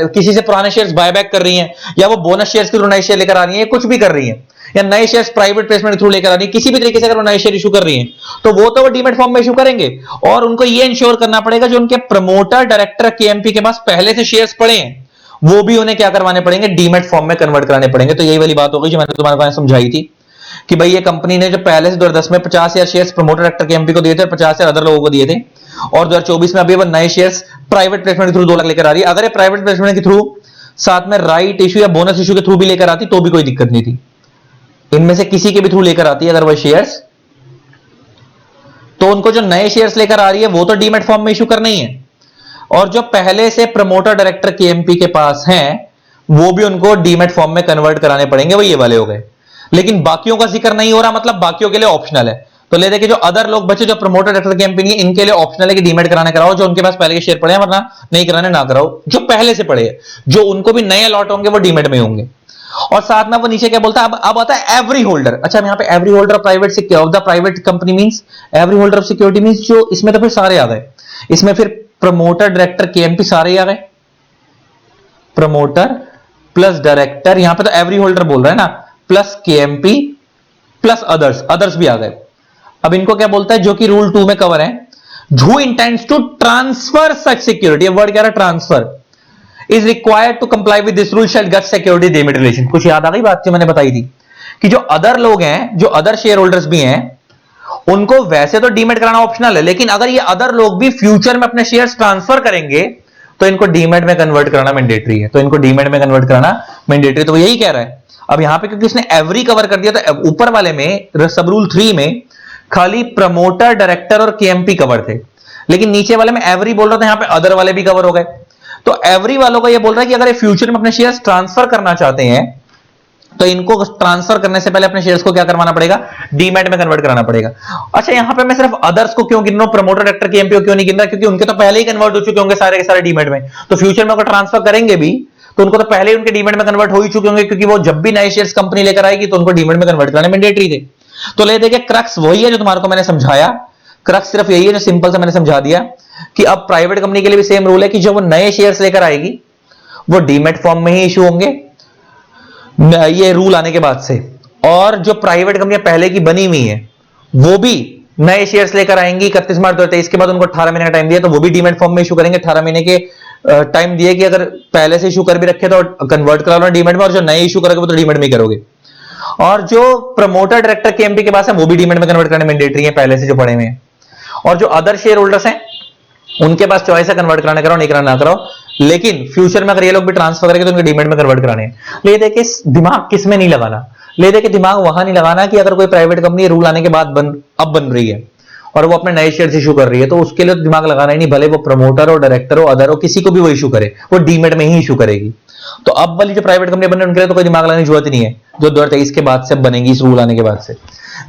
Speaker 1: किसी से पुराने शेयर्स बायबैक कर रही हैं, या वो बोनस शेयर्स के थ्रू नए शेयर लेकर आ रही हैं, कुछ भी कर रही हैं, या नए शेयर्स प्राइवेट प्लेसमेंट के थ्रू लेकर आ रही है, किसी भी तरीके से अगर वो नए शेयर इशू कर रही हैं तो वो डीमैट फॉर्म में इशू करेंगे, और उनको ये इंश्योर करना पड़ेगा जो उनके प्रमोटर, डायरेक्टर, केएमपी के पास पहले से शेयर्स पड़े हैं वो भी उन्हें क्या करवाने पड़ेंगे, डीमैट फॉर्म में कन्वर्ट कराने पड़ेंगे। तो यही वाली बात हो गई जो मैंने तुम्हारे को समझाई थी कि भाई ये कंपनी ने जो पहले से 2010 में 50,000 शेयर्स प्रमोटर, डायरेक्टर, केएमपी को दिए थे और 50,000 अदर लोगों को दिए थे, और 2024 में अभी वो नए शेयर्स प्राइवेट प्लेसमेंट के थ्रू 2 लाख लेकर आ रही है। अगर ये प्राइवेट प्लेसमेंट के थ्रू साथ में राइट इशू या बोनस इशू के थ्रू भी लेकर आती तो भी कोई दिक्कत नहीं थी, इनमें से किसी के भी थ्रू लेकर आती है अगर वो शेयर्स, तो उनको जो नए शेयर्स लेकर आ रही है वो तो डीमैट फॉर्म में इशू करना ही है, और जो पहले से प्रमोटर, डायरेक्टर, केएमपी के पास हैं वो भी उनको डीमैट फॉर्म में कन्वर्ट कराने पड़ेंगे, वो ये वाले हो गए। लेकिन बाकियों का जिक्र नहीं हो रहा, मतलब बाकियों के लिए ऑप्शनल है। तो ले देखिए जो अदर लोग बचे, जो प्रमोटर, डायरेक्टर, केएमपी नहीं, इनके लिए ऑप्शनल है कि डीमैट कराने कराओ, जो उनके पास पहले के शेयर पड़े हैं, वरना नहीं कराने ना कराओ। जो पहले से पड़े हैं, जो उनको भी नए अलॉट होंगे वो डीमैट में होंगे। और साथ में वो नीचे क्या बोलता है, अब आता है एवरी होल्डर। अच्छा, यहाँ पे every holder of private of the private company means every holder of security means, जो इसमें तो फिर सारे आ गए, इसमें फिर प्रमोटर, डायरेक्टर, केएमपी सारे आ गए, प्रमोटर प्लस डायरेक्टर, यहां पे तो एवरी होल्डर बोल रहा है ना, प्लस केएमपी प्लस अदर्स भी आ गए। अब इनको क्या बोलता है, जो कि रूल 2 में कवर है, who intends to transfer such security, word क्या रहा, transfer, is required to comply with this rule shall get security dematerialisation. कुछ याद आ गई बात जो मैंने बताई थी कि जो अदर लोग हैं, जो अदर शेयर होल्डर्स भी हैं, उनको वैसे तो डीमैट कराना ऑप्शनल है, लेकिन अगर ये अदर लोग भी फ्यूचर में अपने शेयर्स ट्रांसफर करेंगे तो इनको डीमैट में कन्वर्ट कराना मैंडेटरी है, तो इनको डीमैट में कन्वर्ट कराना मैंडेटरी। तो वो यही कह रहा है। अब यहां पे क्योंकि उसने एवरी कवर कर दिया, तो ऊपर वाले में सब रूल 3 में खाली प्रमोटर, डायरेक्टर और केएमपी कवर थे, लेकिन नीचे वाले में एवरी बोल रहा था, यहां पे अदर वाले भी कवर हो गए। तो एवरी वालों को ये बोल रहा है कि अगर ये फ्यूचर में अपने शेयर्स ट्रांसफर करना चाहते हैं तो इनको ट्रांसफर करने से पहले अपने शेयर्स को क्या करवाना पड़ेगा, डीमैट में कन्वर्ट कराना पड़ेगा। अच्छा, यहां पे मैं सिर्फ अदर्स को क्यों गिन रहा हूं, प्रमोटर, डायरेक्टर, केएमपी को क्यों नहीं गिन रहा, क्योंकि उनके तो पहले ही कन्वर्ट हो चुके होंगे सारे के सारे डीमैट में, तो फ्यूचर में अगर ट्रांसफर करेंगे भी तो उनको तो पहले ही उनके डीमैट में कन्वर्ट हो ही चुके होंगे, क्योंकि वो जब भी नए शेयर्स कंपनी लेकर आएगी तो उनको डीमैट में कन्वर्ट कराने मैंडेटरी थे। तो ले देखिए क्रक्स वही है जो तुम्हारे को मैंने समझाया, क्रक्स सिर्फ यही है जो सिंपल से मैंने समझा दिया कि अब प्राइवेट कंपनी के लिए भी सेम रूल है कि जो वो नए शेयर्स लेकर आएगी वो डीमैट फॉर्म में ही इशू होंगे, ये रूल आने के बाद से, और जो प्राइवेट कंपनियां पहले की बनी हुई हैं वो भी नए शेयर्स लेकर आएंगी 31 मार्च 2023 के बाद, उनको 18 महीने का टाइम दिया तो वो भी डीमैट फॉर्म में इशू करेंगे। 18 महीने के टाइम दिए कि अगर पहले से इशू कर भी रखे तो कन्वर्ट करा लो डीमैट में, और जो नए इशू करोगे वो तो डीमैट में करोगे। और जो प्रमोटर, डायरेक्टर, केएमपी के पास है वो भी डीमैट में कन्वर्ट करने मैंडेटरी है पहले से जो पड़े हुए हैं, और जो अदर शेयर होल्डर्स हैं उनके पास चॉइस है कन्वर्ट कराने कराओ, नहीं कराना ना कराओ, लेकिन फ्यूचर में अगर ये लोग भी ट्रांसफर करेंगे तो उनके डीमैट में कन्वर्ट कराने हैं। ये देखिए दिमाग किसमें नहीं लगाना, ले दे के दिमाग वहां नहीं लगाना कि अगर कोई प्राइवेट कंपनी रूल आने के बाद अब बन रही है और वो अपने नए शेयर इशू कर रही है, तो उसके लिए तो दिमाग लगाना ही नहीं, भले वो प्रमोटर हो, डायरेक्टर हो, अदर हो, किसी को भी वो इशू करे, वो डीमेट में ही इशू करेगी। तो अब वाली जो प्राइवेट कंपनी बन रही है उनके लिए तो कोई दिमाग लगाने की जरूरत ही नहीं है, जो 2023 के बाद से बनेगी इस रूल आने के बाद से।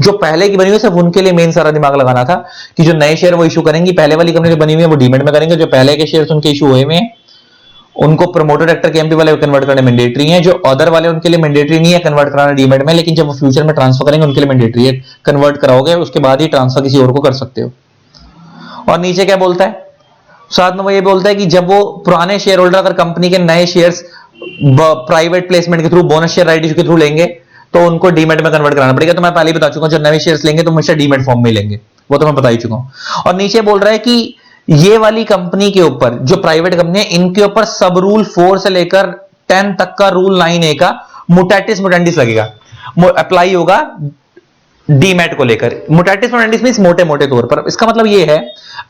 Speaker 1: जो पहले की बनी हुई सिर्फ उनके लिए मेन सारा दिमाग लगाना था कि जो नए शेयर वो इशू करेंगी, पहले वाली कंपनी जो बनी हुई है वो डीमेट में करेंगे, जो पहले के शेयर उनके इशू हुए हैं उनको प्रमोटर डायरेक्टर के एमपी वाले कन्वर्ट करने मैंडेटरी है, जो अदर वाले उनके लिए मैंडेटरी नहीं है कन्वर्ट कराना डीमेट में, लेकिन जब वो फ्यूचर में ट्रांसफर करेंगे उनके लिए मैंडेटरी है, कन्वर्ट कराओगे उसके बाद ही ट्रांसफर किसी और को कर सकते हो। और नीचे क्या बोलता है, साथ में वो ये बोलता है कि जब वो पुराने शेयर होल्डर अगर कंपनी के नए शेयर्स प्राइवेट प्लेसमेंट के through, bonus share right issue के थ्रू लेंगे तो उनको डीमेट में कन्वर्ट कराना पड़ेगा। तो मैं पहले ही बता चुका हूं, जब नए शेयर्स लेंगे तो हमेशा डीमेट फॉर्म में लेंगे, वो तो मैं बता ही चुका हूं। और नीचे बोल रहा है कि ये वाली कंपनी के ऊपर, जो प्राइवेट कंपनी है, इनके ऊपर सब रूल 4 से लेकर 10 तक का रूल 9A का मुटैटिस मुटेंडिस लगेगा, अप्लाई होगा डीमेट को लेकर। मुटैटिस मुटेंडिस मींस मोटे मोटे तौर पर इसका मतलब ये है,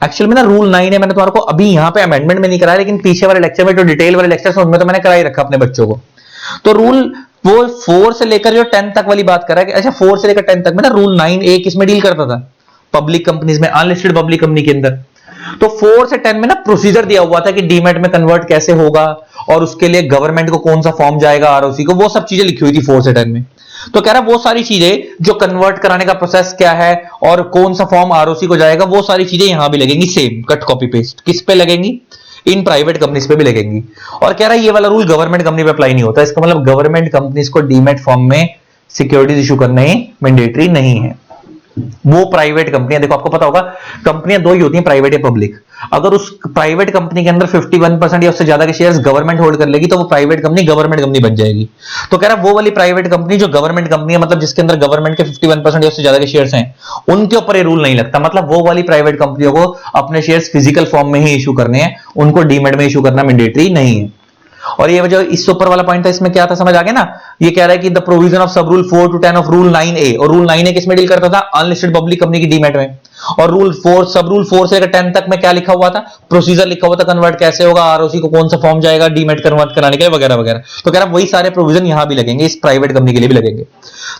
Speaker 1: एक्चुअल में ना रूल 9 है, मैंने तुम्हारे को अभी यहां पे अमेंडमेंट में नहीं कराया, लेकिन पीछे वाले लेक्चर में जो डिटेल वाले लेक्चर्स हैं उनमें तो मैंने करा ही रखा अपने बच्चों को। तो रूल वो 4 से लेकर जो 10 तक वाली बात कर रहा है, अच्छा 4 से लेकर 10 तक में ना रूल 9A किसमें डील करता था, पब्लिक कंपनीज में, अनलिस्टेड पब्लिक कंपनी के अंदर। तो 4 से 10 में ना प्रोसीजर दिया हुआ था कि डीमेट में कन्वर्ट कैसे होगा और उसके लिए गवर्नमेंट को कौन सा फॉर्म जाएगा आरओसी को, वो सब चीजें लिखी हुई थी 4 से 10 में। तो कह रहा वो सारी चीजें जो कन्वर्ट कराने का प्रोसेस क्या है और कौन सा फॉर्म आरओसी को जाएगा, वो सारी चीजें यहां भी लगेंगी सेम, कट कॉपी पेस्ट। किस पे लगेंगी, इन प्राइवेट कंपनीज पे भी लगेंगी। और कह रहा है ये वाला रूल गवर्नमेंट कंपनी पे अप्लाई नहीं होता, इसका मतलब गवर्नमेंट कंपनीज को डीमेट फॉर्म में सिक्योरिटीज इशू करने मैंडेटरी नहीं है। वो प्राइवेट कंपनियां, देखो आपको पता होगा कंपनियां दो ही होती हैं, प्राइवेट या पब्लिक। अगर उस प्राइवेट कंपनी के अंदर 51% या उससे ज्यादा के शेयर्स गवर्नमेंट होल्ड कर लेगी तो वो प्राइवेट कंपनी गवर्नमेंट कंपनी बन जाएगी। तो कह रहा वो वाली प्राइवेट कंपनी जो गवर्नमेंट कंपनी है, मतलब जिसके अंदर गवर्नमेंट के 51% या उससे ज्यादा के शेयर्स हैं, उनके ऊपर ये रूल नहीं लगता। मतलब वो वाली प्राइवेट कंपनियों को अपने शेयर्स फिजिकल फॉर्म में ही इशू करने हैं, उनको डीमेट में इशू करना मैंडेटरी नहीं है। और ये जो इस ऊपर वाला पॉइंट था, इसमें क्या था समझ आ गया ना, ये कह रहा है कि द प्रोविजन ऑफ सब rule 4 to 10 of rule 9A, और रूल 9A किसमें डील करता था, अनलिस्टेड पब्लिक कंपनी की डीमेट में। और रूल 4 सब रूल 4 से लेकर 10 तक में क्या लिखा हुआ था, प्रोसीजर लिखा हुआ था, कन्वर्ट कैसे होगा, आरओसी को कौन सा फॉर्म जाएगा डीमेट कन्वर्ट कराने के लिए, वगैरह वगैरह। तो कह रहा वही सारे प्रोविजन यहां भी लगेंगे, इस प्राइवेट कंपनी के लिए भी लगेंगे।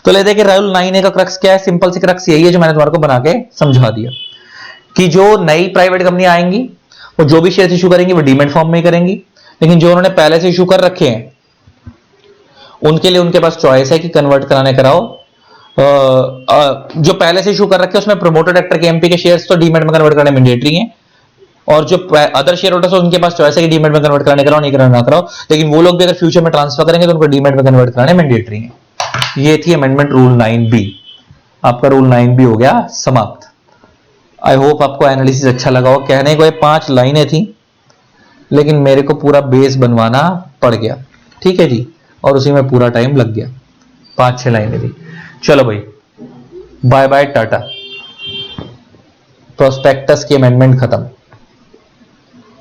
Speaker 1: तो लेते हैं कि रूल 9A का क्रक्स क्या है, सिंपल सी क्रक्स यही है जो मैंने तुम्हारे को बना के समझा दिया, कि जो नई प्राइवेट कंपनी आएंगी वो जो भी शेयर इशू करेंगी वो डीमेट फॉर्म में ही करेंगी, लेकिन जो उन्होंने पहले से इशू कर रखे हैं उनके लिए उनके पास चॉइस है कि कन्वर्ट कराने कराओ। जो पहले से इशू कर रखे हैं उसमें प्रमोटर डायरेक्टर के एमपी के शेयर्स तो डीमेट में कन्वर्ट करने मैंडेटरी हैं, और जो अदर शेयर होल्डर्स उनके पास चॉइस है कि डीमेट में कन्वर्ट कराने कराओ, नहीं कराना ना कराओ, लेकिन वो लोग भी अगर फ्यूचर में ट्रांसफर करेंगे तो उनको डीमेट में कन्वर्ट कराने मैंडेटरी है। ये थी अमेंडमेंट रूल 9B। आपका रूल 9B हो गया समाप्त। आई होप आपको एनालिसिस अच्छा लगा हो। कहने को ये 5 लाइनें थी, लेकिन मेरे को पूरा बेस बनवाना पड़ गया, ठीक है जी, और उसी में पूरा टाइम लग गया, 5-6 लाइनें थी। चलो भाई, बाय बाय टाटा। प्रोस्पेक्टस की अमेंडमेंट खत्म।